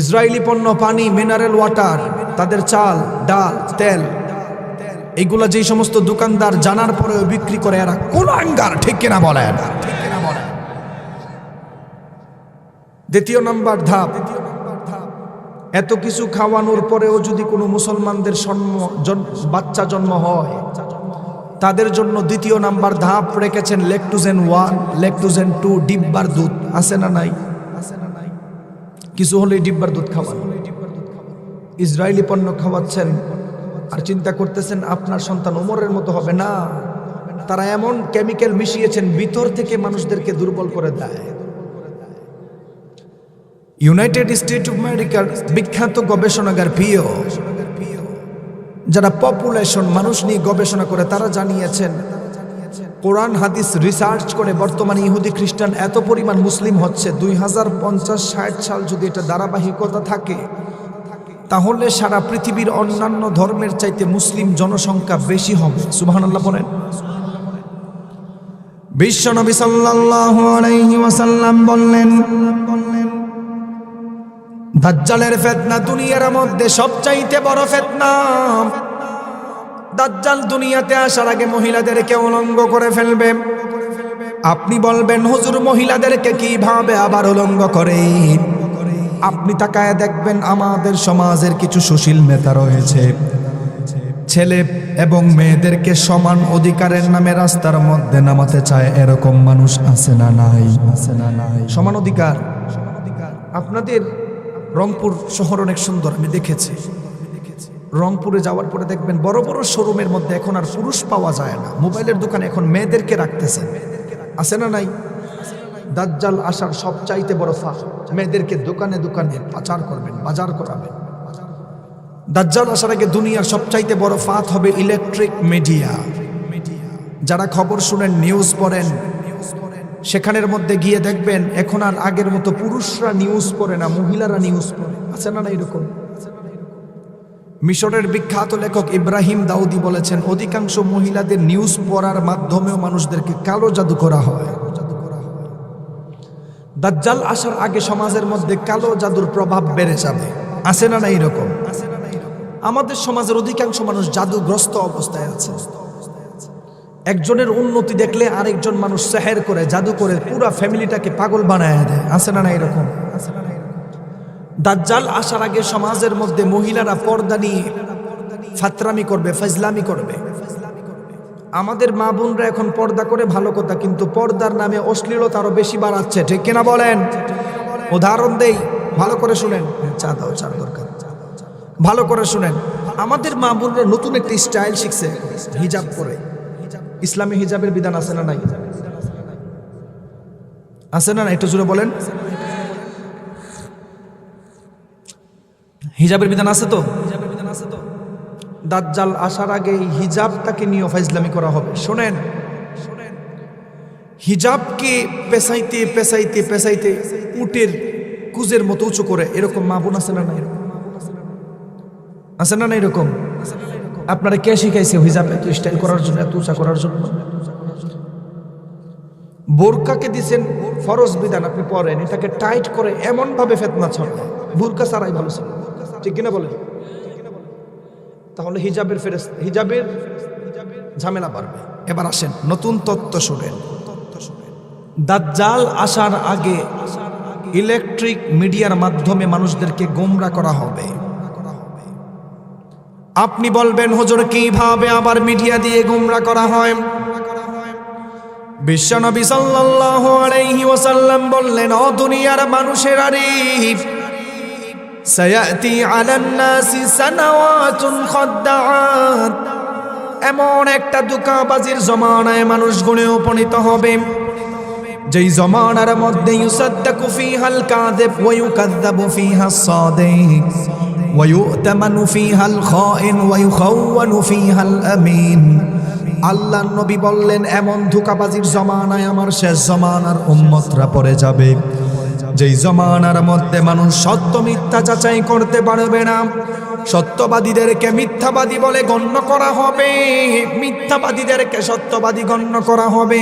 ইসরায়েলি পণ্য, পানি, মিনারেল ওয়াটার, তাদের চাল, ডাল, তেল, এইগুলা যেই সমস্ত দোকানদার জানার পরেও বিক্রি করে, এরা কোন আঙ্গার, ঠিক কিনা বলেন? দ্বিতীয় নাম্বার ধাপ, এত কিছু খাওয়ানোর পরেও যদি কোনো মুসলমানদের বাচ্চা জন্ম হয়, তাদের জন্য দ্বিতীয় নাম্বার ধাপ রেখেছেন ল্যাকটোজেন 1, ল্যাকটোজেন 2, ডিব্বার দুধ। আছে না নাই? কিছু হলে ডিব্বার দুধ খাওয়ান। ইসরায়েলি পণ্য খাওয়াচ্ছেন আর চিন্তা করতেছেন আপনার সন্তান ওমরের মতো হবে না। তারা এমন কেমিক্যাল মিশিয়েছেন, ভিতর থেকে মানুষদেরকে দুর্বল করে দেয়। ইউনাইটেড স্টেট অফ আমেরিকার বিখ্যাত গবেষণাগার পিও, যারা পপুলেশন মানুষ নিয়ে গবেষণা করে, তারা জানিয়েছেন কোরআন হাদিস রিসার্চ করে বর্তমানে ইহুদি খ্রিস্টান এত পরিমাণ মুসলিম হচ্ছে, 2050-60 সাল যদি এটা ধারাবাহিকতা থাকে, তাহলে সারা পৃথিবীর অন্যান্য ধর্মের চাইতে মুসলিম জনসংখ্যা বেশি হবে। সুবহানাল্লাহ বলেন। বিশ্বনবী সাল্লাল্লাহু আলাইহি ওয়াসাল্লাম বললেন, দাজ্জালের ফিতনা দুনিয়ার মধ্যে সবচাইতে বড় ফিতনা। দাজ্জাল দুনিয়াতে আসার আগে মহিলাদেরকে উলঙ্গ করে ফেলবে। আপনি বলবেন, হুজুর মহিলাদেরকে কিভাবে আবার উলঙ্গ করে? আপনি তাকায় দেখবেন আমাদের সমাজের কিছু সুশীল নেতা রয়েছে, ছেলে এবং মেয়েদেরকে সমান অধিকারের নামে রাস্তার মধ্যে নামাতে চায়। এরকম মানুষ আছে না নাই? আছে না নাই? সমান অধিকার। আপনাদের রংপুর শহর অনেক সুন্দর, আমি দেখেছি। রংপুরে যাওয়ার পরে দেখবেন বড় বড় শোরুমের মধ্যে এখন আর পুরুষ পাওয়া যায় না, মোবাইলের দোকানে এখন মেয়েদেরকে রাখতেছে। আছে না নাই? দাজ্জাল আসার সবচাইতে বড় ফাঁদ, মেয়েদেরকে দোকানে দোকানে পাচার করবেন, বাজার করাবেন। দাজ্জাল আসার আগে দুনিয়ার সবচাইতে বড় ফাঁদ হবে ইলেকট্রিক মিডিয়া। যারা খবর শুনেন, নিউজ পড়েন, সেখানের মধ্যে গিয়ে দেখবেন এখন আর আগের মতো পুরুষরা নিউজ পড়ে না, মহিলারা নিউজ পড়ে। আছে না না এরকম? মিশরের বিখ্যাত লেখক ইব্রাহিম দাউদি বলেছেন, অধিকাংশ মহিলাদের নিউজ পড়ার মাধ্যমেও মানুষদেরকে কালো জাদু করা হয়। দাজ্জাল আসার আগে সমাজের মধ্যে কালো জাদুর প্রভাব বেড়ে যাবে। আছে না না এরকম? আমাদের সমাজের অধিকাংশ মানুষ জাদুগ্রস্ত অবস্থায় আছে। একজনের উন্নতি দেখলে আরেকজন মানুষ সেহের করে, জাদু করে পুরো ফ্যামিলিটাকে পাগল বানায় দেয়। আছে না না এরকম? দাজ্জাল আসার আগে সমাজের মধ্যে মহিলারা পর্দা নিয়ে ফাতরামি করবে, ফাজলামি করবে। আমাদের মা বোনরা এখন পর্দা করে, ভালো কথা, কিন্তু পর্দার নামে অশ্লীলতা আরো বেশি বাড়াচ্ছে। ঠিক কিনা বলেন? উদাহরণ দেই, ভালো করে শুনেন। চা দাও, চা দরকার। ভালো করে শুনেন। আমাদের মা বোনরা নতুন একটি স্টাইল শিখছে, হিজাব পরে। ইসলামী হিজাবের বিধান আছে না নাই? আছে না না? একটু জোরে বলেন। হিজাবের বিধান আছে তো? দাজ্জাল আসার আগে হিজাবটাকে নিয়ে ফাইজলামি করা হবে। শোনেন, হিজাবকে পেছাইতে পেছাইতে পেছাইতে উটের কুজের মতো উঁচু করে, এরকম মা বোন আছে না না? আছে না না এরকম? আপনারা কে শিখাইছে হিজাব এত স্টাইল করার জন্য, এত উঁচা করার জন্য? বোরকাকে দিচ্ছেন ফরজ বিধান, আপনি পড়েন, এটাকে টাইট করে এমন ভাবে ফিতনা ছড়ায়, বোরকা ছাড়াই ভালো ছিল। ঠিক কিনা বলেন? তাহলে হিজাবের ঝামেলা বাড়বে। এবার আসেন, নতুন তত্ত্ব শুনেন। দাজ্জাল আসার আগে ইলেকট্রিক মিডিয়ার মাধ্যমে মানুষদেরকে গোমরা করা হবে। আপনি বলবেন, হুজুর কিভাবে আবার মিডিয়া দিয়ে গোমরা করা হয়? বিশ্বনবী সাল্লাল্লাহু আলাইহি ওয়াসাল্লাম বললেন, ও দুনিয়ার মানুষেরা রে, সায়াতি আলান নাসি সানাওয়াতুন খাদ্দাআত, এমন একটা ধোঁকাবাজির জমানায় মানুষ গুণে উপনীত হবে, যেই জমানার মধ্যে ইউসাদ্দাকু ফিহাল কাযিব ওয়া ইউকাযযাবু ফিহাস সাদিক ওয়া ইউতামানু ফিহাল খাইন ওয়া ইউখাওয়ানু ফিহাল আমিন। আল্লাহর নবী বললেন, এমন ধোঁকাবাজির জমানায় আমার শেষ জমানার উম্মতরা পড়ে যাবে, যেই জমানার মধ্যে মানুষ সত্য মিথ্যা যাচাই করতে পারবে না। সত্যবাদীদেরকে মিথ্যাবাদী বলে গণ্য করা হবে, মিথ্যাবাদীদেরকে সত্যবাদী গণ্য করা হবে।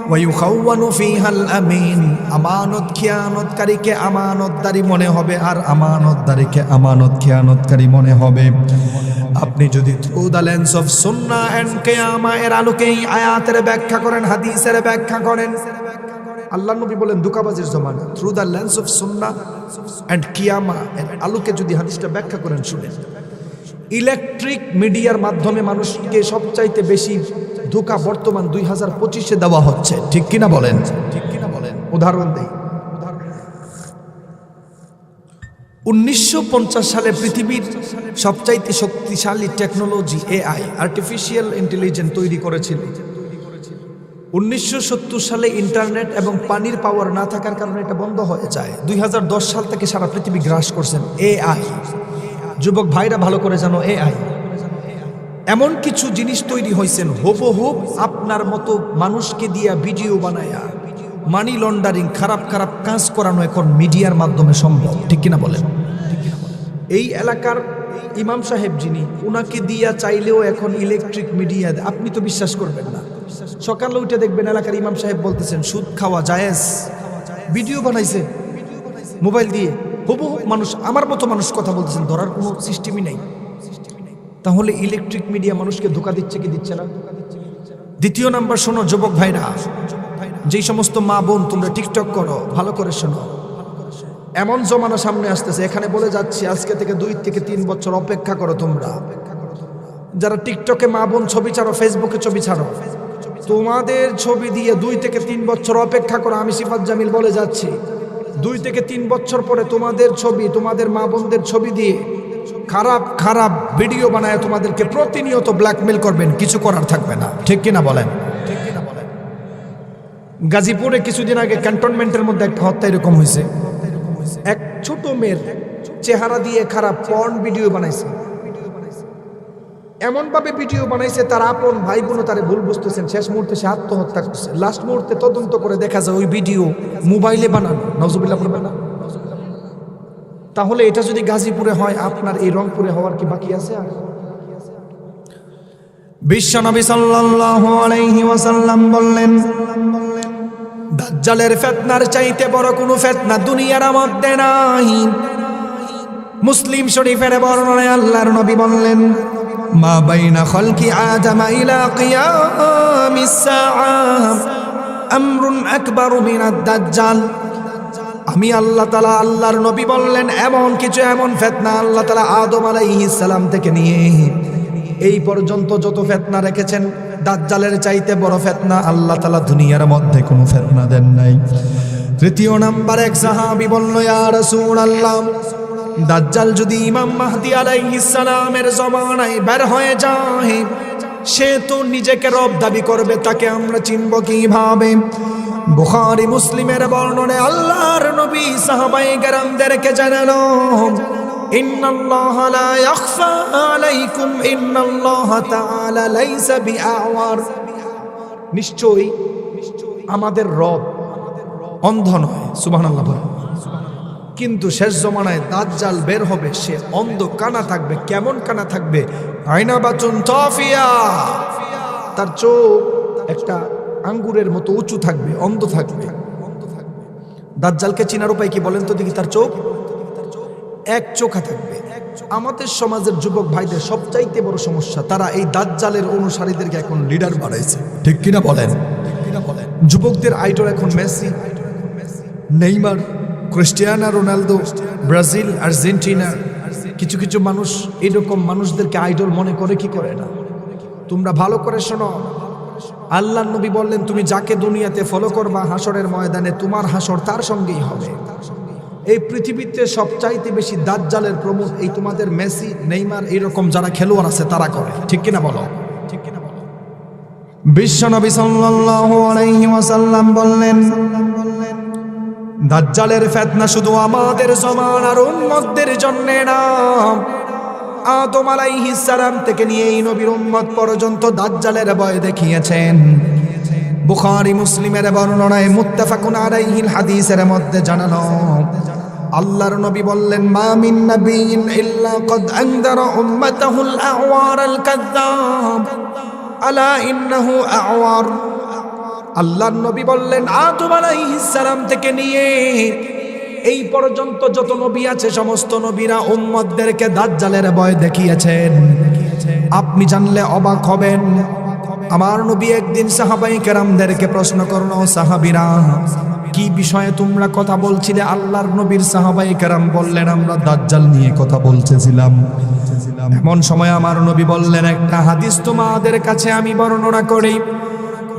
ওয়ায়ুখাওয়ানু ফিহাল আমিন, আমানত খিয়ানতকারীকে আমানতদারী মনে হবে, আর আমানতদারীকে আমানত খিয়ানতকারী মনে হবে। আপনি যদি through the lens of Sunnah and কিয়ামা এর আলোকে এই আয়াতের ব্যাখ্যা করেন, হাদিসের ব্যাখ্যা করেন, আল্লাহ নবী বলেন ধোঁকাবাজির জমানা, through the lens of Sunnah and কিয়ামা এর আলোকে যদি হাদিসটা ব্যাখ্যা করেন, শুনেন। ইলেকট্রিক মিডিয়ার মাধ্যমে মানুষকে সবচাইতে বেশি ধোঁকা বর্তমান 2025-এ দেওয়া হচ্ছে, ঠিক কিনা বলেন? ঠিক কিনা বলেন? উদাহরণ দেই। 1950 সালে পৃথিবীর সবচাইতে শক্তিশালী টেকনোলজি এআই, আর্টিফিশিয়াল ইন্টেলিজেন্স তৈরি করেছিল। 1970 সালে ইন্টারনেট এবং পানির পাওয়ার না থাকার কারণে এটা বন্ধ হয়ে যায়। 2010 সাল থেকে সারা পৃথিবী গ্রাস করছেন এআই। যুবক ভাইরা ভালো করে জানো, এআই এমন কিছু জিনিস তৈরি হয়েছেন হুবহু আপনার মতো মানুষকে দিয়া ভিডিও বানায়া মানি লন্ডারিং, খারাপ খারাপ কাজ করানো এখন মিডিয়ার মাধ্যমে সম্ভব, ঠিক কিনা বলেন? এই এলাকার ইমাম সাহেব যিনি, উনাকে দিয়া চাইলেও এখন ইলেকট্রিক মিডিয়া, আপনি তো বিশ্বাস করবেন না। সকালে উঠে দেখবেন এলাকার ইমাম সাহেব বলতেছেন সুদ খাওয়া জায়েজ, ভিডিও বানাইছে মোবাইল দিয়ে, হুবহু মানুষ, আমার মতো মানুষ কথা বলতেছেন, ধরার কোনো সিস্টেমই নেই। তাহলে ইলেকট্রিক মিডিয়া মানুষকে ধোঁকা দিচ্ছে কি দিচ্ছে না? দ্বিতীয় নাম্বার, শোনো যুবক ভাইরা, যেই সমস্ত মা বোন তোমরা টিকটক করো, ভালো করে শোনো, এমন জমানা সামনে আসতেছে, এখানে বলে যাচ্ছি আজকে থেকে 2 থেকে 3 বছর অপেক্ষা করো তোমরা যারা টিকটকে মা বোন ছবি ছাড়ো, ফেসবুকে ছবি ছাড়ো, তোমাদের ছবি দিয়ে 2 থেকে 3 বছর অপেক্ষা করো। আমি সিফাত জামিল বলে যাচ্ছি, 2 থেকে 3 বছর পরে তোমাদের ছবি, তোমাদের মা বোনদের ছবি দিয়ে খারাপ খারাপ ভিডিও বানায় তোমাদেরকে প্রতিনিয়ত ব্ল্যাকমেল করবেন, কিছু করার থাকবে না, ঠিক কিনা বলেন? গাজীপুরে কিছুদিন আগে ক্যান্টনমেন্টের মধ্যে একটা হত্যা এরকম হয়েছে। এক ছোট মেয়ের চেহারা দিয়ে খারাপ পর্ন ভিডিও বানাইছে, এমন ভাবে ভিডিও বানাইছে তার আপন ভাই বোনও তারে ভুল বুঝতেছেন। শেষ মুহূর্তে সে আত্মহত্যা করছে। লাস্ট মুহূর্তে তদন্ত করে দেখা যায় ওই ভিডিও মোবাইলে বানানো। নাউজুবিল্লাহ বলবেন না? তাহলে এটা যদি গাজীপুরে হয়, আপনার এই রংপুরে হওয়ার কি বাকি আছে? আর বিশ্বনবী সাল্লাল্লাহু আলাইহি ওয়াসাল্লাম বললেন, দাজ্জালের ফিতনার চাইতে বড় কোনো ফিতনা দুনিয়ার মধ্যে নাই। মুসলিম শরীফের বর্ণনায় আল্লাহর নবী বললেন, মা বাইনা খালকি আদম ইলা কিয়ামিস সাআহ আমরুন আকবারু মিনাদ দাজ্জাল। আমি আল্লাহ তাআলা, আল্লাহর নবী বললেন, এমন কিছু, এমন ফিতনা আল্লাহ তাআলা আদম আলাইহিস সালাম থেকে নিয়ে এই পর্যন্ত যত ফিতনা রেখেছেন, দাজ্জালের চাইতে বড় ফিতনা আল্লাহ তাআলা দুনিয়ার মধ্যে কোনো ফিতনা দেন নাই। তৃতীয় নাম্বার, এক সাহাবী বলল, ইয়া রাসূলুল্লাহ, দাজ্জাল যদি ইমাম মাহদী আলাইহিস সালামের জমানায় বের হয়ে যায়, সে তো নিজেকে রব দাবি করবে, তাকে আমরা চিনব কিভাবে? বুখারী মুসলিমের বর্ণনায় আল্লাহর নবী সাহাবায়ে কেরামদেরকে জানালো, ইন্নাল্লাহা লা ইয়াখফা আলাইকুম ইন্নাল্লাহা তাআলা লাইসা বিআওয়ার। নিশ্চয়ই আমাদের রব অন্ধ নয়, সুবহানাল্লাহ বলেন। কিন্তু শেষ জমানায় দাজ্জাল বের হবে, সে অন্ধ, কানা থাকবে। কেমন কানা থাকবে? আইনাবাতুন তাফিয়া, তার চোখ একটা আঙ্গুরের মতো উঁচু থাকবে, অন্ধ থাকবে। দাজ্জালকে চিনার উপায় কি বলেন তো দেখি? তার চোখ এক চোখা থাকবে। আমাদের সমাজের যুবক ভাইদের সবচাইতে বড় সমস্যা, তারা এই দাজ্জালের অনুসারীদেরকে এখন লিডার বানাইছে, ঠিক কিনা বলেন? যুবকদের আইডল এখন Messi, Neymar, Cristiano Ronaldo, Brazil, Argentina. কিছু কিছু মানুষ এরকম মানুষদেরকে আইডল মনে করে কি করে না? তোমরা ভালো করে শোনো, আল্লাহর নবী বললেন, তুমি যাকে দুনিয়াতে ফলো করবা, হাসরের ময়দানে তোমার হাসর তার সঙ্গেই হবে। এই পৃথিবীতে সবচাইতে বেশি দাজ্জালের প্রমোট এই তোমাদের মেসি, নেইমার, এইরকম যারা খেলোয়াড় আছে তারা করে, ঠিক কিনা বলো? ঠিক কিনা বলো? বিশ্বনবী সাল্লাল্লাহু আলাইহি ওয়াসাল্লাম বললেন, দাজ্জালের ফিতনা শুধু আমাদের জমানার উম্মতদের জন্য না, আদম আলাইহিস সালাম থেকে নিয়ে এই নবীর উম্মত পর্যন্ত দাজ্জালের ভয় দেখিয়েছেন। বুখারী মুসলিমের বর্ণনায় মুত্তাফাকুন আলাইহিল হাদিসের মধ্যে জানানো, আল্লাহর নবী বললেন, মা মিন নাবিয়্যিন ইল্লা ক্বাদ আনযারা উম্মাতাহুল আ'ওয়ারাল কাযযাব আলা ইন্নাহু আ'ওয়ার। আল্লাহর নবী বললেন, আদম আলাইহিস সালাম থেকে নিয়ে এই পর্যন্ত যত নবী আছে সমস্ত নবীরা উম্মতদেরকে দাজ্জালের ভয় দেখিয়েছেন। আপনি জানলে অবাক হবেন। আমার নবী একদিন সাহাবায়ে কেরামদেরকে প্রশ্ন করলো, সাহাবীরা কি বিষয়ে তোমরা কথা বলছিলে? আল্লাহর নবীর সাহাবায়ে কেরাম বললেন, আমরা দাজ্জাল নিয়ে কথা বলছিলাম। এমন সময় আমার নবী বললেন, একটা হাদিস তোমাদের কাছে আমি বর্ণনা করি।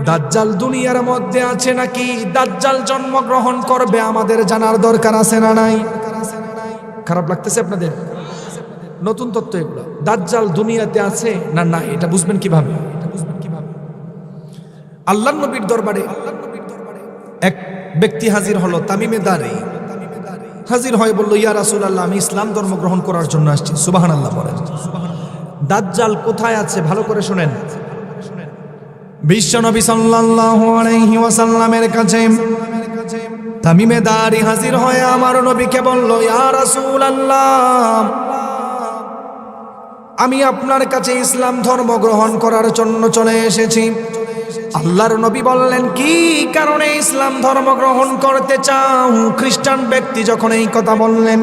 দাজ্জাল দুনিয়ার মধ্যে আছে নাকি দাজ্জাল জন্মগ্রহণ করবে আমাদের জানার দরকার আছে না নাই? খারাপ লাগতেছে আপনাদের? নতুন তথ্য এগুলো। দাজ্জাল দুনিয়াতে আছে না নাই এটা বুঝবেন কিভাবে? আল্লাহর নবীর দরবারে এক ব্যক্তি হাজির হলো, তামিমে দারি হাজির হয়ে বলল, ইয়া রাসূলুল্লাহ, আমি ইসলাম ধর্ম গ্রহণ করার জন্য আসছি। সুবহানাল্লাহ বলেন। দাজ্জাল কোথায় আছে ভালো করে শুনেন। বিশ্বনবী সাল্লাল্লাহু আলাইহি ওয়াসাল্লামের কাছে তামিমে দারি হাজির হয়ে আমার নবীকে বলল, ইয়া রাসূলুল্লাহ, আমি আপনার কাছে ইসলাম ধর্ম গ্রহণ করার জন্য চলে এসেছি। আল্লাহর নবী বললেন, কি কারণে ইসলাম ধর্ম গ্রহণ করতে চাও? খ্রিস্টান ব্যক্তি যখন এই কথা বললেন,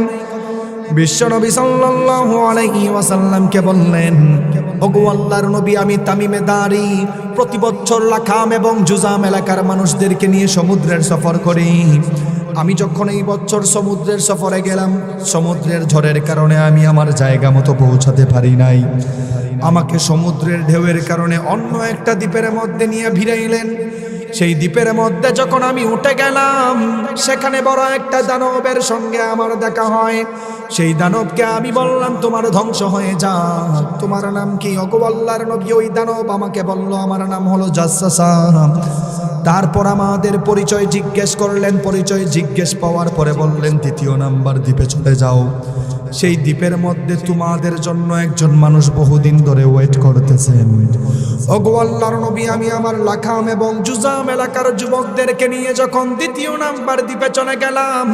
বিশ্বনবী সাল্লাল্লাহু আলাইহি ওয়াসাল্লামকে বললেন, ওগো আল্লাহর নবী, আমি তামিমে দারি প্রতি বছর লাখাম এবং জুজাম এলাকার মানুষদেরকে নিয়ে সমুদ্রের সফর করি। আমি যখন এই বছর সমুদ্রের সফরে গেলাম, সমুদ্রের ঝড়ের কারণে আমি আমার জায়গা মতো পৌঁছাতে পারি নাই। আমাকে সমুদ্রের ঢেউয়ের কারণে অন্য একটা দ্বীপের মধ্যে নিয়ে ভিড়াইলেন। সেই দ্বীপের মধ্যে যখন আমি উঠে গেলাম, সেখানে বড় একটা দানবের সঙ্গে আমার দেখা হয়। সেই দানবকে আমি বললাম, তোমার ধ্বংস হয়ে যা, তোমার নাম কি? ওগো আল্লাহর নবী, ওই দানব আমাকে বলল, আমার নাম হলো জাসসাসা। তারপর আমাদের পরিচয় জিজ্ঞেস করলেন। পরিচয় জিজ্ঞেস পাওয়ার পরে বললেন, দ্বিতীয় নাম্বার দ্বীপে চলে যাও। সেই দ্বীপের মধ্যে তোমাদের জন্য একজন মানুষ বহুদিন ধরে ওয়েট করতেছেন। ওগো আল্লাহর নবী, আমি আমার লাখাম এবং জুজাম এলাকার যুবকদেরকে নিয়ে যখন দ্বিতীয় নাম্বার দ্বীপে চলে গেলাম,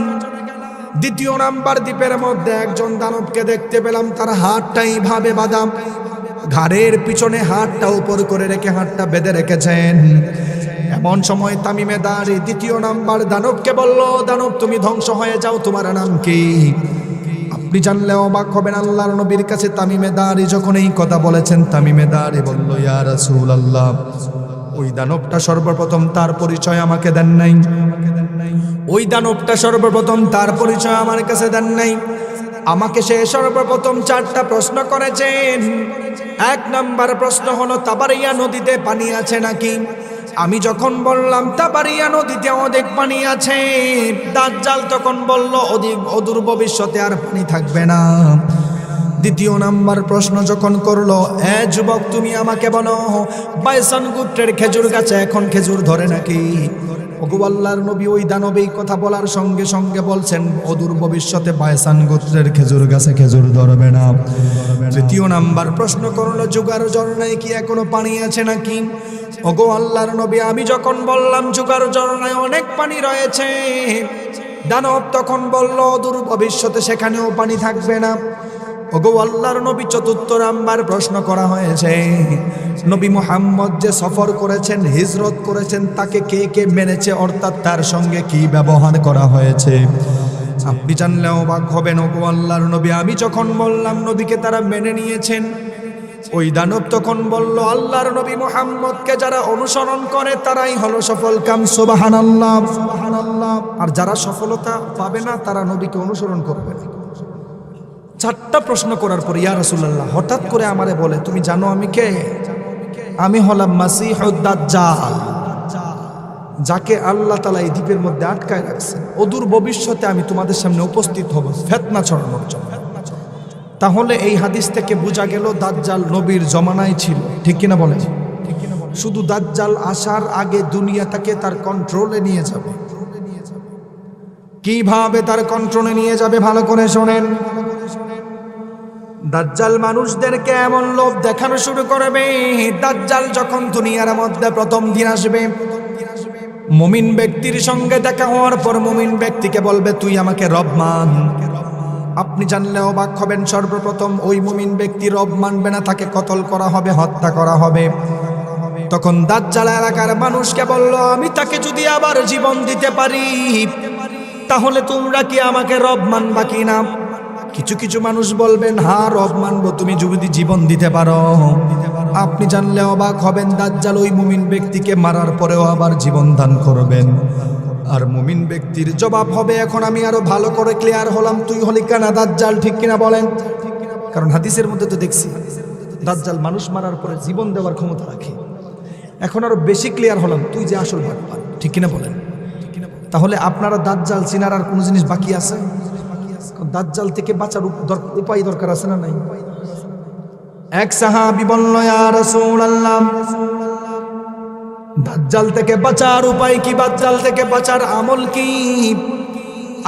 দ্বিতীয় নাম্বার দ্বীপের মধ্যে একজন দানবকে দেখতে পেলাম। তার হাতটা এইভাবে বাঁধা, ঘাড়ের পিছনে হাতটা উপর করে রেখে হাতটা বেঁধে রেখেছেন। এমন সময় তামিমে দারি দ্বিতীয় নাম্বার দানবকে বলল, দানব তুমি ধ্বংস হয়ে যাও, তোমার নাম কি? আপনি জানলে অবাক হবেন। আল্লাহর নবীর কাছে তামিমে দারি যখন এই কথা বলেছেন, তামিমে দারি বলল, ইয়া রাসূলুল্লাহ, ওই দানবটা সর্বপ্রথম তার পরিচয় আমাকে দেন নাই। ওই দানবটা সর্বপ্রথম তার পরিচয় আমার কাছে দেন নাই। আমাকে সে সর্বপ্রথম 4টা প্রশ্ন করেছেন। 1 নাম্বার প্রশ্ন হলো, তাবারিয়া নদীতে পানি আছে নাকি? আমি যখন বললাম তাবারিয়া নদীতে অনেক পানি আছে, দাজ্জাল তখন বলল, অদূর ভবিষ্যতে আর পানি থাকবে না। দ্বিতীয় নাম্বার প্রশ্ন যখন করলো, যুবক তুমি আমাকে বলো, বাইসান গোত্রের খেজুর গাছে এখন খেজুর ধরে নাকি? ওগো আল্লাহর নবী, ওই দানব এই কথা বলার সঙ্গে সঙ্গে বলছেন, অদূর ভবিষ্যতে বাইসান গোত্রের খেজুর গাছে খেজুর ধরবে না। তৃতীয় নাম্বার প্রশ্ন করলো, যুগার ঝরনায় কি এখনো পানি আছে নাকি? ওগো আল্লাহর নবী, আমি যখন বললাম যুগার ঝরনায় অনেক পানি রয়েছে, দানব তখন বলল, অদূর ভবিষ্যতে সেখানেও পানি থাকবে না। ওগো আল্লাহর নবী, চতুর্থ নাম্বার প্রশ্ন করা হয়েছে, নবী মুহাম্মদ যে সফর করেছেন, হিজরত করেছেন, তাকে কে কে মেনেছে, অর্থাৎ তার সঙ্গে কি ব্যবহার করা হয়েছে? আপনি জানলে অবাক হবেন। ওগো আল্লাহর নবী, আমি যখন বললাম নবীকে তারা মেনে নিয়েছেন, ওই দানব তখন বলল, আল্লাহর নবী মুহাম্মদকে যারা অনুসরণ করে তারাই হলো সফল কাম। সুবহানাল্লাহ, সুবহানাল্লাহ। আর যারা সফলতা পাবে না তারা নবীকে অনুসরণ করবে না। 4টা প্রশ্ন করার পর ইয়া রাসূলুল্লাহ হঠাৎ করে আমারে বলে, তুমি জানো আমি কে? আমি হলাম মাসিহুদ দাজ্জাল, যাকে আল্লাহ তাআলা এই দ্বীপের মধ্যে আটকায় রাখছেন। অদূর ভবিষ্যতে আমি তোমাদের সামনে উপস্থিত হব ফিতনা ছড়ানোর জন্য। তাহলে এই হাদিস থেকে বোঝা গেল দাজ্জাল নবীর জমানায় ছিল, ঠিক কিনা বলেন? শুধু দাজ্জাল আসার আগে দুনিয়াটাকে তার কন্ট্রোলে নিয়ে যাবে। কিভাবে তার কন্ট্রোলে নিয়ে যাবে ভালো করে শোনেন। দাজ্জাল মানুষদেরকে এমন লোভ দেখানো শুরু করবে, দাজ্জাল যখন দুনিয়ার মধ্যে প্রথম দিন আসবে, মুমিন ব্যক্তির সঙ্গে দেখা হওয়ার পর মুমিন ব্যক্তিকে বলবে তুই আমাকে রব মান। আপনি জানলে অবাক হবেন, সর্বপ্রথম ওই মুমিন ব্যক্তি রব মানবে না, তাকে কতল করা হবে, হত্যা করা হবে। তখন দাজ্জাল এলাকার মানুষকে বলল, আমি তাকে যদি আবার জীবন দিতে পারি তাহলে তোমরা কি আমাকে রব মানবা কিনা? কিছু কিছু মানুষ বলবেন হ্যাঁ রব মানবো, তুমি যদি জীবন দিতে পারো। আপনি জানলে অবাক হবেন, দাজ্জাল ওই মুমিন ব্যক্তিকে মারার পরেও আবার জীবন দান করবেন। আর মুমিন ব্যক্তির জবাব হবে, এখন আমি আরো ভালো করে ক্লিয়ার হলাম, তুই হলি কানা দাজ্জাল, ঠিক কিনা বলেন? কারণ হাদিসের মধ্যে তো দেখছি দাজ্জাল মানুষ মারার পরে জীবন দেওয়ার ক্ষমতা রাখে। এখন আরো বেশি ক্লিয়ার হলাম, তুই যে আসল বাটপার, ঠিক কিনা বলেন? তাহলে আপনারা দাজ্জাল চিনার আর কোন জিনিস বাকি আছে? দাজ্জাল থেকে বাঁচার উপায় দরকার আছে না নাই? এক সাহাবী বলল, ইয়া রাসূলুল্লাহ, দাজ্জাল থেকে বাঁচার উপায় কি? দাজ্জাল থেকে বাঁচার আমল কি?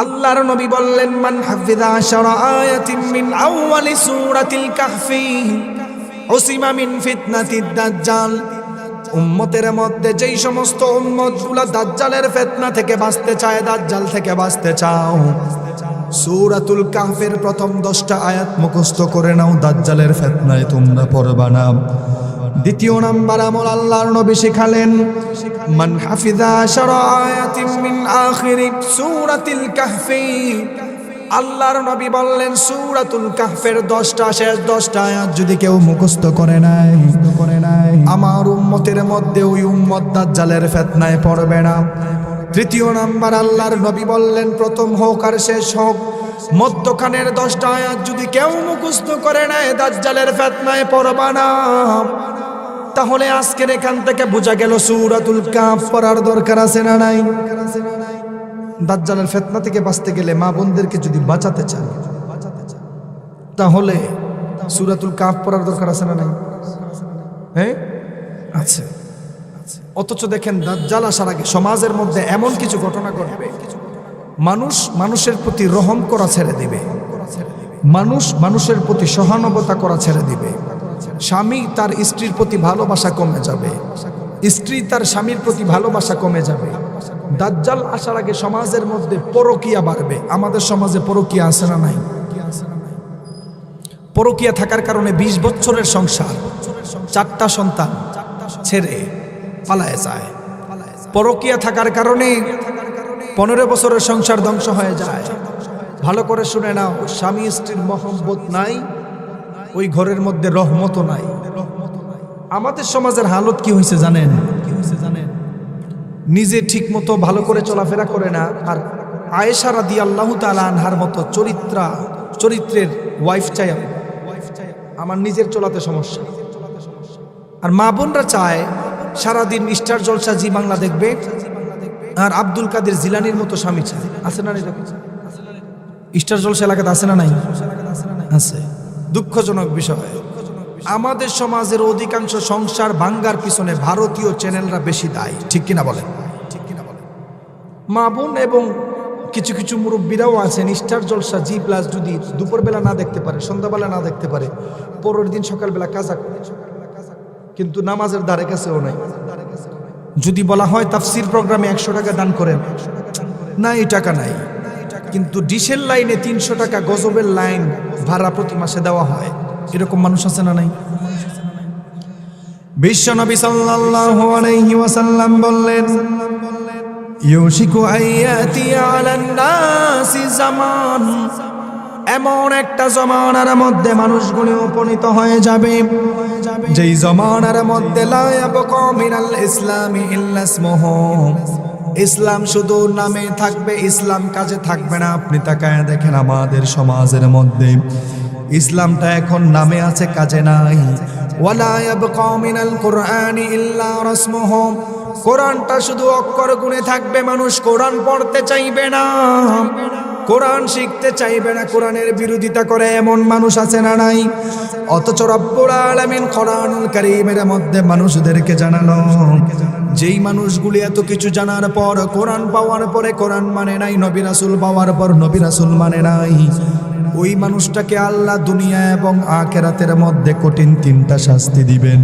আল্লাহর নবী বললেন, মান হাফিযা 10 আয়াতিন মিন আউয়ালি সূরাতিল কাহফি উসিমা মিন ফিতনাতিদ দাজ্জাল। উম্মতের মধ্যে যেই সমস্ত উম্মতগুলো দাজ্জালের ফিতনা থেকে বাঁচতে চায়, দাজ্জাল থেকে বাঁচতে চাও, সূরাতুল কাহফের প্রথম 10টা আয়াত মুখস্থ করে নাও, দাজ্জালের ফিতনায় তোমরা পড়বা না। দ্বিতীয় নাম্বার আমল আল্লাহর নবী শিখালেন, মান হাফিযা 10 আয়াতিন মিন আখিরি সূরাতিল কাহফি। আল্লাহর নবী বললেন, সূরাতুল কাহফের 10টা শেষ 10টা আয়াত যদি কেউ মুখস্থ করে নাই, আমার উম্মতের মধ্যে ওই উম্মত দাজ্জালের ফিতনায় পড়বে না। তৃতীয় নাম্বার আল্লাহর নবী বললেন, প্রথম হোক আর শেষ হোক, মধ্যখানের 10টা আয়াত যদি কেউ মুখস্থ করে নেয়, দাজ্জালের ফিতনায় পড়বে না। তাহলে আজকের এখান থেকে বোঝা গেল সূরাতুল কাহফ পড়ার দরকার আছে না নাই? দাজ্জালের ফিতনা থেকে বাঁচতে গেলে, মা বোনদেরকে যদি বাঁচাতে চান, তাহলে সূরাতুল কাহফ পড়ার দরকার আছে না নাই? হ্যাঁ আছে। অথচ দেখেন, দাজ্জাল আসার আগে সমাজের মধ্যে এমন কিছু ঘটনা ঘটবে, মানুষ মানুষের প্রতি রহম করা ছেড়ে দিবে, মানুষ মানুষের প্রতি সহানুভূতি করা ছেড়ে দিবে, স্বামী তার স্ত্রীর প্রতি ভালোবাসা কমে যাবে, স্ত্রী তার স্বামীর প্রতি ভালোবাসা কমে যাবে। দাজ্জাল আসার আগে সমাজের মধ্যে পরকীয়া বাড়বে। আমাদের সমাজে পরকীয়া আছে না নাই? পরকীয়া থাকার কারণে 20 বছরের সংসার, 4টা সন্তান ছেড়ে পালায় যায়। পরকীয়া থাকার কারণে 15 বছরের সংসার ধ্বংস হয়ে যায়। ভালো করে শুনে নাও, স্বামী স্ত্রীর মহব্বত নাই, ওই ঘরের মধ্যে রহমতও নাই। আমাদের সমাজের হালত কি হয়েছে জানেন? নিজে ঠিক মতো ভালো করে চলাফেরা করে না, আর আয়েশা রাদিয়াল্লাহু তাআলা আনহার মতো চরিত্রের ওয়াইফ চাই আমার, নিজের চলাতে সমস্যা। আর মা বোনরা চায় সারাদিন স্টার জলসা জি বাংলা দেখবে, আর আব্দুল কাদের জিলানির মতো স্বামী চায়। আছে না? স্টার জলসা এলাকাতে আছে না নাই? আছে। দুঃখজনক বিষয়, আমাদের সমাজের অধিকাংশ সংসার ভাঙ্গার পিছনে ভারতীয় চ্যানেলরা বেশি দায়ী, ঠিক কিনা বলেন? মা বোন এবং কিছু কিছু মুরব্বীরাও আছেন, স্টার জলসা জি প্লাস যদি দুপুরবেলা না দেখতে পারে, সন্ধ্যাবেলা না দেখতে পারে, পরের দিন সকালবেলা কাজা করে, কিন্তু নামাজের ধারে কাছেও নাই। যদি বলা হয় তাফসির প্রোগ্রামে 100 টাকা দান করেন, না এই টাকা নাই, কিন্তু ডিশের লাইনে 300 টাকা গজবের লাইন ভাড়া প্রতি মাসে দেওয়া হয়। এরকম মানুষ আছে না নাই? বিশ্বনবী সাল্লাল্লাহু আলাইহি ওয়াসাল্লাম বললেন, ইউশিকু আইয়াতি আলান নাসি জামান, এমন একটা জমানার মধ্যে মানুষগুলো উপনীত হয়ে যাবে, যেই জমানার মধ্যে লা ইয়াবকা মিনাল ইসলামি ইল্লা ইসমুহু, ইসলাম শুধু নামে থাকবে, ইসলাম কাজে থাকবে না। আপনি তাকায় দেখেন আমাদের সমাজের মধ্যে ইসলামটা এখন নামে আছে, কাজে নাই। ওয়ালা ইয়াবকা মিনাল কুরআনি ইল্লা রাসমুহু, কোরআনটা শুধু অক্ষর গুণে থাকবে, মানুষ কোরআন পড়তে চাইবে না। কোরআন শিখতে চাইবে না, কোরআনের বিরোধিতা করে এমন মানুষ আছে না নাই? অথচ রব্বুল আলামিন কোরআনুল কারীমের মধ্যে মানুষদেরকে জানালো, যেই মানুষগুলি এত কিছু জানার পর, কোরআন পাওয়ার পরে কোরআন মানে নাই, নবী রাসূল পাওয়ার পর নবী রাসূল মানে নাই, ওই মানুষটাকে আল্লাহ দুনিয়া এবং আখিরাতের মধ্যে কঠিন 3টা শাস্তি দিবেন।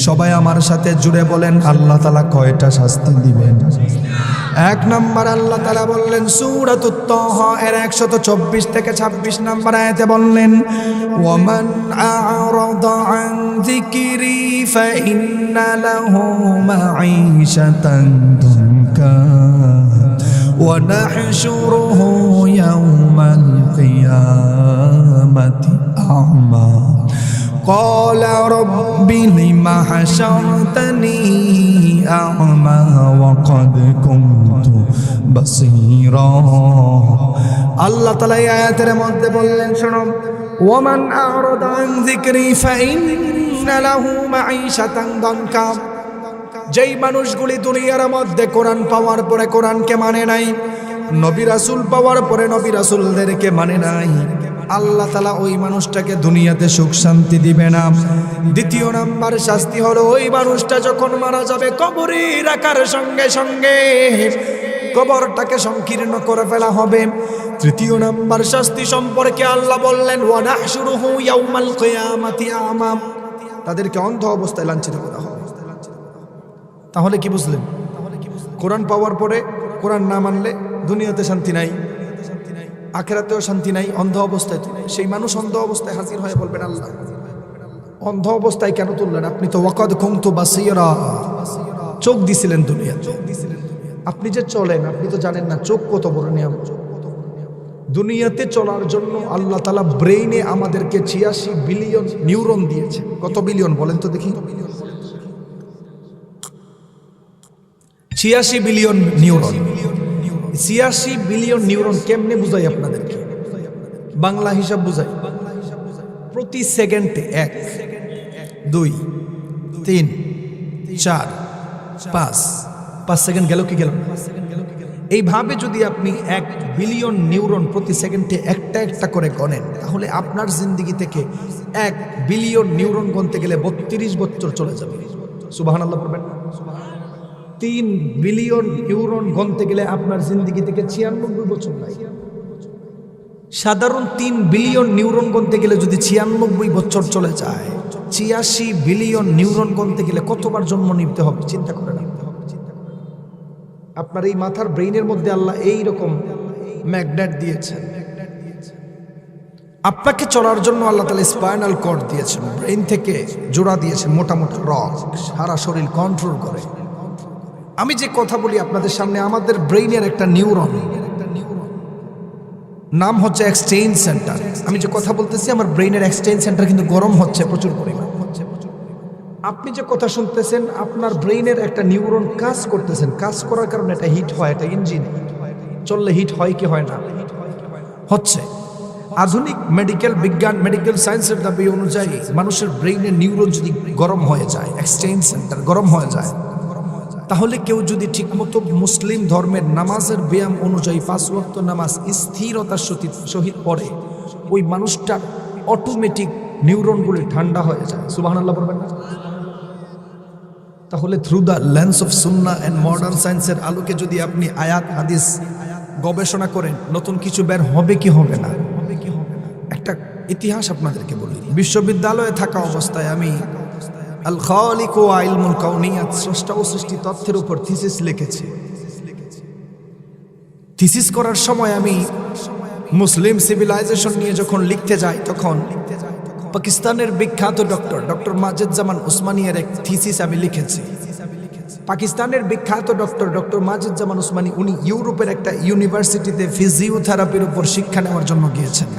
সবাই আমার সাথে জুড়ে বলেন, আল্লাহ তাআলা কয়টা শাস্তি দিবেন? 1 নাম্বার আল্লাহ তাআলা বললেন সূরাতুত তাহা এর 124 থেকে 26 নাম্বার আয়াতে বললেন, ওয়ামান আ'রাদা আন যিকরি ফাইন্না লাহু মাঈশাতান দুনকা ওয়া নাহশুরুহু ইয়াওমাল কিয়ামাতি আ'মা قال رب لم حشرتني أعمى وقد كنت بصيرا। আল্লাহ তাআলা এই আয়াতের মধ্যে বললেন, শোনো, ওয়ামান আ'রাদা আন যিকরি ফাইন্না লাহু মাঈশাতান দানকা, যেই মানুষগুলি দুনিয়ার মধ্যে কোরআন পাওয়ার পরে কোরআনকে মানে নাই, নবী রাসূল পাওয়ার পরে নবী রাসূলদেরকে মানে নাই, আল্লাহ তাআলা ওই মানুষটাকে দুনিয়াতে সুখ শান্তি দিবে না। 2 নাম্বার শাস্তি হলো, ওই মানুষটা যখন মারা যাবে কবরে রাখার সঙ্গে সঙ্গে কবরটাকে সংকীর্ণ করে ফেলা হবে। 3 নাম্বার শাস্তি সম্পর্কে আল্লাহ বললেন, ওয়া নাহশুরুহু ইয়াউমাল কিয়ামাতি আ'মা, তাদেরকে অন্ধ অবস্থায় লাঞ্ছিত করা হবে। তাহলে কি বুঝলেন? কোরআন পাওয়ার পরে কোরআন না মানলে দুনিয়াতে শান্তি নাই, আখিরাতেও শান্তি নাই, অন্ধ অবস্থায় সেই মানুষ অন্ধ অবস্থায় হাজির হয়ে বলবেন, আল্লাহ অন্ধ অবস্থায় কেন তুললেন? আপনি তো ওয়াকাদ কুনতু বাসীরা, চোখ দিছিলেন দুনিয়া, আপনি যে চলেন আপনি তো জানেন না চোখ কত বড় নিয়ামত। দুনিয়াতে চলার জন্য আল্লাহ তাআলা ব্রেইনে আমাদেরকে 86 বিলিয়ন নিউরন দিয়েছে। কত বিলিয়ন বলেন তো দেখি? 86 বিলিয়ন নিউরন। 86 বিলিয়ন নিউরন কেমনে বুঝাই আপনাদেরকে? বাংলা হিসাব বুঝাই। প্রতি সেকেন্ডে 1, 2, 3, 4, 5 সেকেন্ড গেল কি গেল? এইভাবে যদি আপনি 1 বিলিয়ন নিউরন প্রতি সেকেন্ডে একটা একটা করে গণেন, তাহলে আপনার জিন্দেগি থেকে 1 বিলিয়ন নিউরন গণতে গেলে 32 বছর চলে যাবে। সুবহানাল্লাহ পড়বেন। 3 বিলিয়ন নিউরন গণতে গেলে আপনার জিন্দেগি থেকে 96 বছর লাগে। সাধারণ 3 বিলিয়ন নিউরন গণতে গেলে যদি 96 বছর চলে যায়, 86 বিলিয়ন নিউরন গণতে গেলে কতবার জন্ম নিতে হবে চিন্তা করে না। আপনার এই মাথার ব্রেইনের মধ্যে আল্লাহ এই রকম ম্যাগনেট দিয়েছেন। আপনাকে চলার জন্য আল্লাহ তাআলা স্পাইনাল কর্ড দিয়েছেন, ব্রেইন থেকে জোড়া দিয়েছেন, মোটা মোটা রড, সারা শরীর কন্ট্রোল করে। আমি যে কথা বলি আপনাদের সামনে, আমাদের ব্রেইনের একটা নিউরন নাম হচ্ছে এক্সচেঞ্জ সেন্টার। আমি যে কথা বলতেছি আমার ব্রেইনের এক্সচেঞ্জ সেন্টার কিন্তু গরম হচ্ছে প্রচুর পরিমাণ। আপনি যে কথা শুনতেছেন আপনার ব্রেইনের একটা নিউরন কাজ করতেছেন, কাজ করার কারণে এটা হিট হয়, এটা ইঞ্জিন চললে হিট হয় কি হয় না? হচ্ছে। আধুনিক মেডিকেল বিজ্ঞান, মেডিকেল সায়েন্সের দাবি অনুযায়ী মানুষের ব্রেইনের নিউরন যদি গরম হয়ে যায়, এক্সচেঞ্জ সেন্টার গরম হয়ে যায়, তাহলে কেউ যদি ঠিকমতো মুসলিম ধর্মের নামাজের ব্যায়াম অনুযায়ী 5 ওয়াক্ত নামাজ স্থিরতার সহিত পড়ে, ওই মানুষটার অটোমেটিক নিউরনগুলি ঠান্ডা হয়ে যায়। সুবহানাল্লাহ বলবেন না? তাহলে through the lens of Sunnah and modern সায়েন্সের আলোকে যদি আপনি আয়াত হাদিস গবেষণা করেন, নতুন কিছু বের হবে কি হবে না? একটা ইতিহাস আপনাদেরকে বলি। বিশ্ববিদ্যালয়ে থাকা অবস্থায় আমি আল খালিক ওয়া ইলমুল কাউনিয়াত, স্রষ্টা ও সৃষ্টি তথ্যের উপর থিসিস লিখেছি। থিসিস করার সময় আমি মুসলিম সিভিলাইজেশন নিয়ে যখন লিখতে যাই, তখন পাকিস্তানের বিখ্যাত ডক্টর মাজেদ-জামান উসমানির এক থিসিস আমি লিখেছি। পাকিস্তানের বিখ্যাত ডক্টর মাজেদ-জামান উসমানি, উনি ইউরোপের একটা ইউনিভার্সিটিতে ফিজিওথেরাপির উপর শিক্ষা নেওয়ার জন্য গিয়েছেন।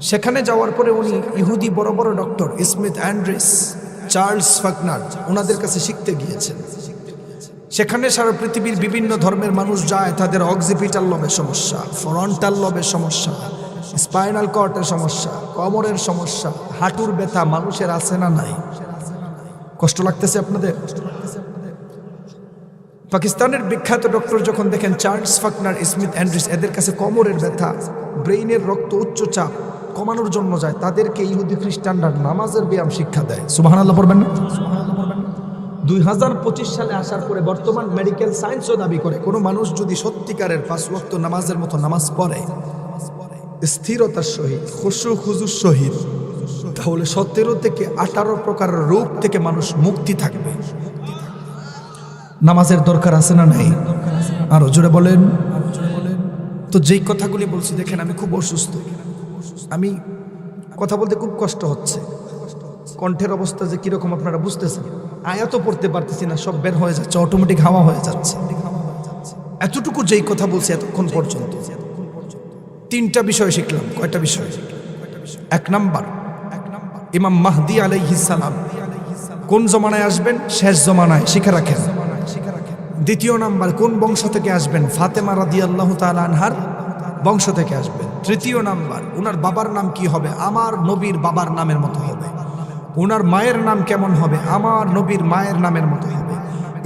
সেখানে যাওয়ার পরে উনি ইহুদি বড় বড় ডক্টর স্মিথ অ্যান্ড্রিস, চার্লস ফাকনার, ওনাদের কাছে শিখতে গিয়েছেন। সেখানে সারা পৃথিবীর বিভিন্ন ধর্মের মানুষ যায়, তাদের অক্সিপিটাল লবের সমস্যা, ফ্রন্টাল লবের সমস্যা, স্পাইনাল কর্ডের সমস্যা, কোমরের সমস্যা, হাঁটুর ব্যথা মানুষের আছে না নাই? কষ্ট লাগতেছে আপনাদের? পাকিস্তানের বিখ্যাত ডক্টর যখন দেখেন চার্লস ফাকনার, স্মিথ অ্যান্ড্রিস, এদের কাছে কোমরের ব্যথা, ব্রেইনের রক্ত উচ্চচাপ কমানোর জন্য যায়, তাদেরকে ইহুদি খ্রিস্টানরা নামাজের ব্যায়াম শিক্ষা দেয়। সুবহানাল্লাহ পড়বেন না? 2025 সালে আসার পরে বর্তমান মেডিকেল সায়েন্সও দাবি করে কোনো মানুষ যদি সত্যিকারের 5 ওয়াক্ত নামাজের মতো নামাজ পড়ে স্থিরতার সহিত, খুশু খুজুর সহিত, তাহলে 17 থেকে 18 প্রকারের রোগ থেকে মানুষ মুক্তি থাকবে। নামাজের দরকার আছে না নাই? আরো জোরে বলেন। তো যেই কথাগুলি বলছি, দেখেন আমি খুব অসুস্থ, আমি কথা বলতে খুব কষ্ট হচ্ছে, কণ্ঠের অবস্থা যে কিরকম আপনারা বুঝতেছেন। আয়াতও পড়তে পারতেছি না, সব বের হয়ে যাচ্ছে, অটোমেটিক হাওয়া হয়ে যাচ্ছে। এতটুকু যেই কথা বলছি এতক্ষণ পর্যন্ত 3টা বিষয় শিখলাম। কয়টা বিষয়? 1 নাম্বার, ইমাম মাহদি আলাইহিস সালাম কোন জমানায় আসবেন? শেষ জমানায়, শিখে রাখেন। 2 নাম্বার, কোন বংশ থেকে আসবেন? ফাতেমা রাদিয়াল্লাহু তাআলা আনহার বংশ থেকে আসবেন। 3 নাম্বার, ওনার বাবার নাম কি হবে? আমার নবীর বাবার নামের মতো হবে। ওনার মায়ের নাম কেমন হবে? আমার নবীর মায়ের নামের মতো হবে।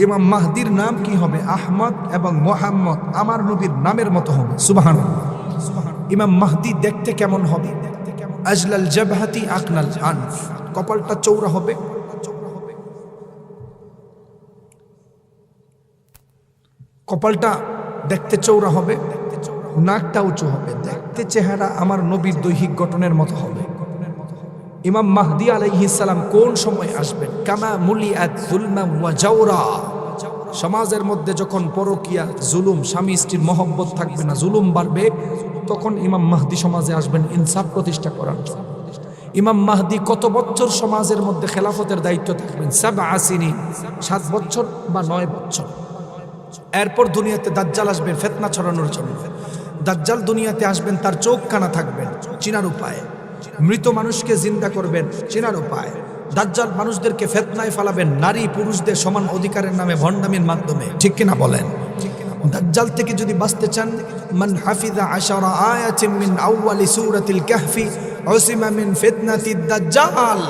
ইমাম মাহদির নাম কি হবে? আহমদ এবং মোহাম্মদ আমার নবীর নামের মতো হবে। সুবহানাল্লাহ। ইমাম মাহদি দেখতে কেমন হবে? আজলাল জাবহাতি আকনাল আনফ, কপালটা চৌড়া হবে, কপালটা দেখতে চৌড়া হবে, নাকটা উঁচু হবে, দেখতে চেহারা আমার নবীর দৈহিক গঠনের মতো হবে। ইমাম মাহদি আলাইহিস সালাম কোন সময় আসবেন? কামা মুলিআত যুলমা ওয়া জাওরা, সমাজের মধ্যে যখন পরকিয়া, জুলুম, স্বামী স্ত্রীর মহব্বত থাকবে না, জুলুম বাড়বে, তখন ইমাম মাহদি সমাজে আসবেন ইনসাফ প্রতিষ্ঠা করার জন্য। ইমাম মাহদি কত বছর সমাজের মধ্যে খেলাফতের দায়িত্ব থাকবেন? 7 সিনিন, 7 বছর বা 9 বছর। এরপর দুনিয়াতে দাজ্জাল আসবেন ফিতনা ছড়ানোর জন্য। দাজ্জাল দুনিয়াতে আসবেন, তার চোখ কানা থাকবেন, চিনার উপায়। মৃত মানুষকে জিন্দা করবেন, চিনার উপায়। দাজ্জাল মানুষদেরকে ফিতনায় ফালাবেন, নারী পুরুষদের সমান অধিকারের নামে ভণ্ডামির মাধ্যমে। ঠিক কিনা বলেন? দাজ্জাল থেকে যদি বাঁচতে চান, মান হাফিজা 10 আয়াতিন মিন আউয়ালি সূরাতিল কাহফি উসিমা মিন ফিতনাতিদ দাজ্জাল।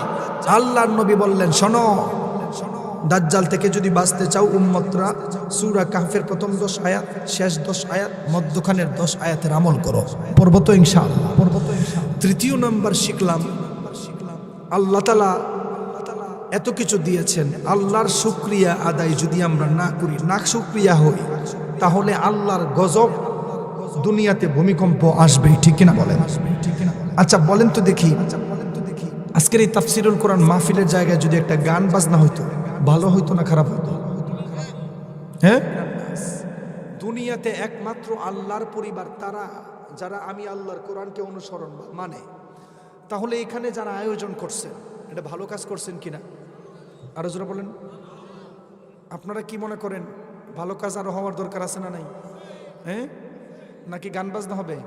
আল্লাহর নবী বললেন, শোনো, দাজ্জাল থেকে যদি বাঁচতে চাও উম্মতরা সূরা কাহফের প্রথম 10 আয়াত, শেষ 10 আয়াত, মধ্যখানের 10 আয়াতের আমল করো। পড়ব তো ইনশাআল্লাহ। 3 নাম্বার শিখলাম, আল্লাহ তাআলা এত কিছু দিয়েছেন, আল্লাহর শুকরিয়া আদায় যদি আমরা না করি, না শুকরিয়া হই, তাহলে আল্লাহর গজব, দুনিয়াতে ভূমিকম্প আসবে। ঠিক কিনা বলেন? আচ্ছা বলেন তো দেখি, আজকের এই তাফসিরুল কোরআন মাহফিলের জায়গায় যদি একটা গান বাজনা হইতো, ভালো হইতো না খারাপ হইতো? হ্যাঁ, দুনিয়াতে একমাত্র আল্লাহর পরিবার তারা যারা আমি আল্লাহর কোরআনকে অনুসরণ মানে। তাহলে এখানে যারা আয়োজন করছেন, এটা ভালো কাজ করছেন কিনা? আরো যারা বলেন, আপনারা কি মনে করেন ভালো কাজ আরো হওয়ার দরকার আছে না নাই? হ্যাঁ, নাকি গান বাজনা হবে?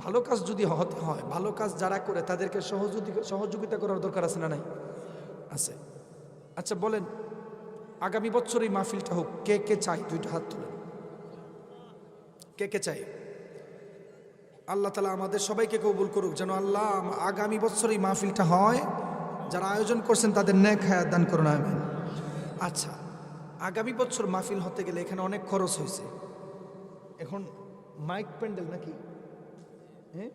ভালো কাজ যদি হতে হয়, ভালো কাজ যারা করে তাদেরকে সহযোগিতা করার দরকার আছে না নাই? আছে। আচ্ছা বলেন, আগামী বছর এই মাহফিলটা হোক, কে কে চাই? 2টা হাত তুলেন। কে কে চাই? আল্লাহ তাআলা আমাদের সবাইকে কবুল করুক, যেন আল্লাহ আগামী বছর এই মাহফিলটা হয়। যারা আয়োজন করছেন তাদের নেক হায়াত দান করুন, আমিন। আচ্ছা, আগামী বছর মাহফিল হতে গেলে এখানে অনেক খরচ হয়েছে। এখন মাইক প্যান্ডেল নাকি? হ্যাঁ,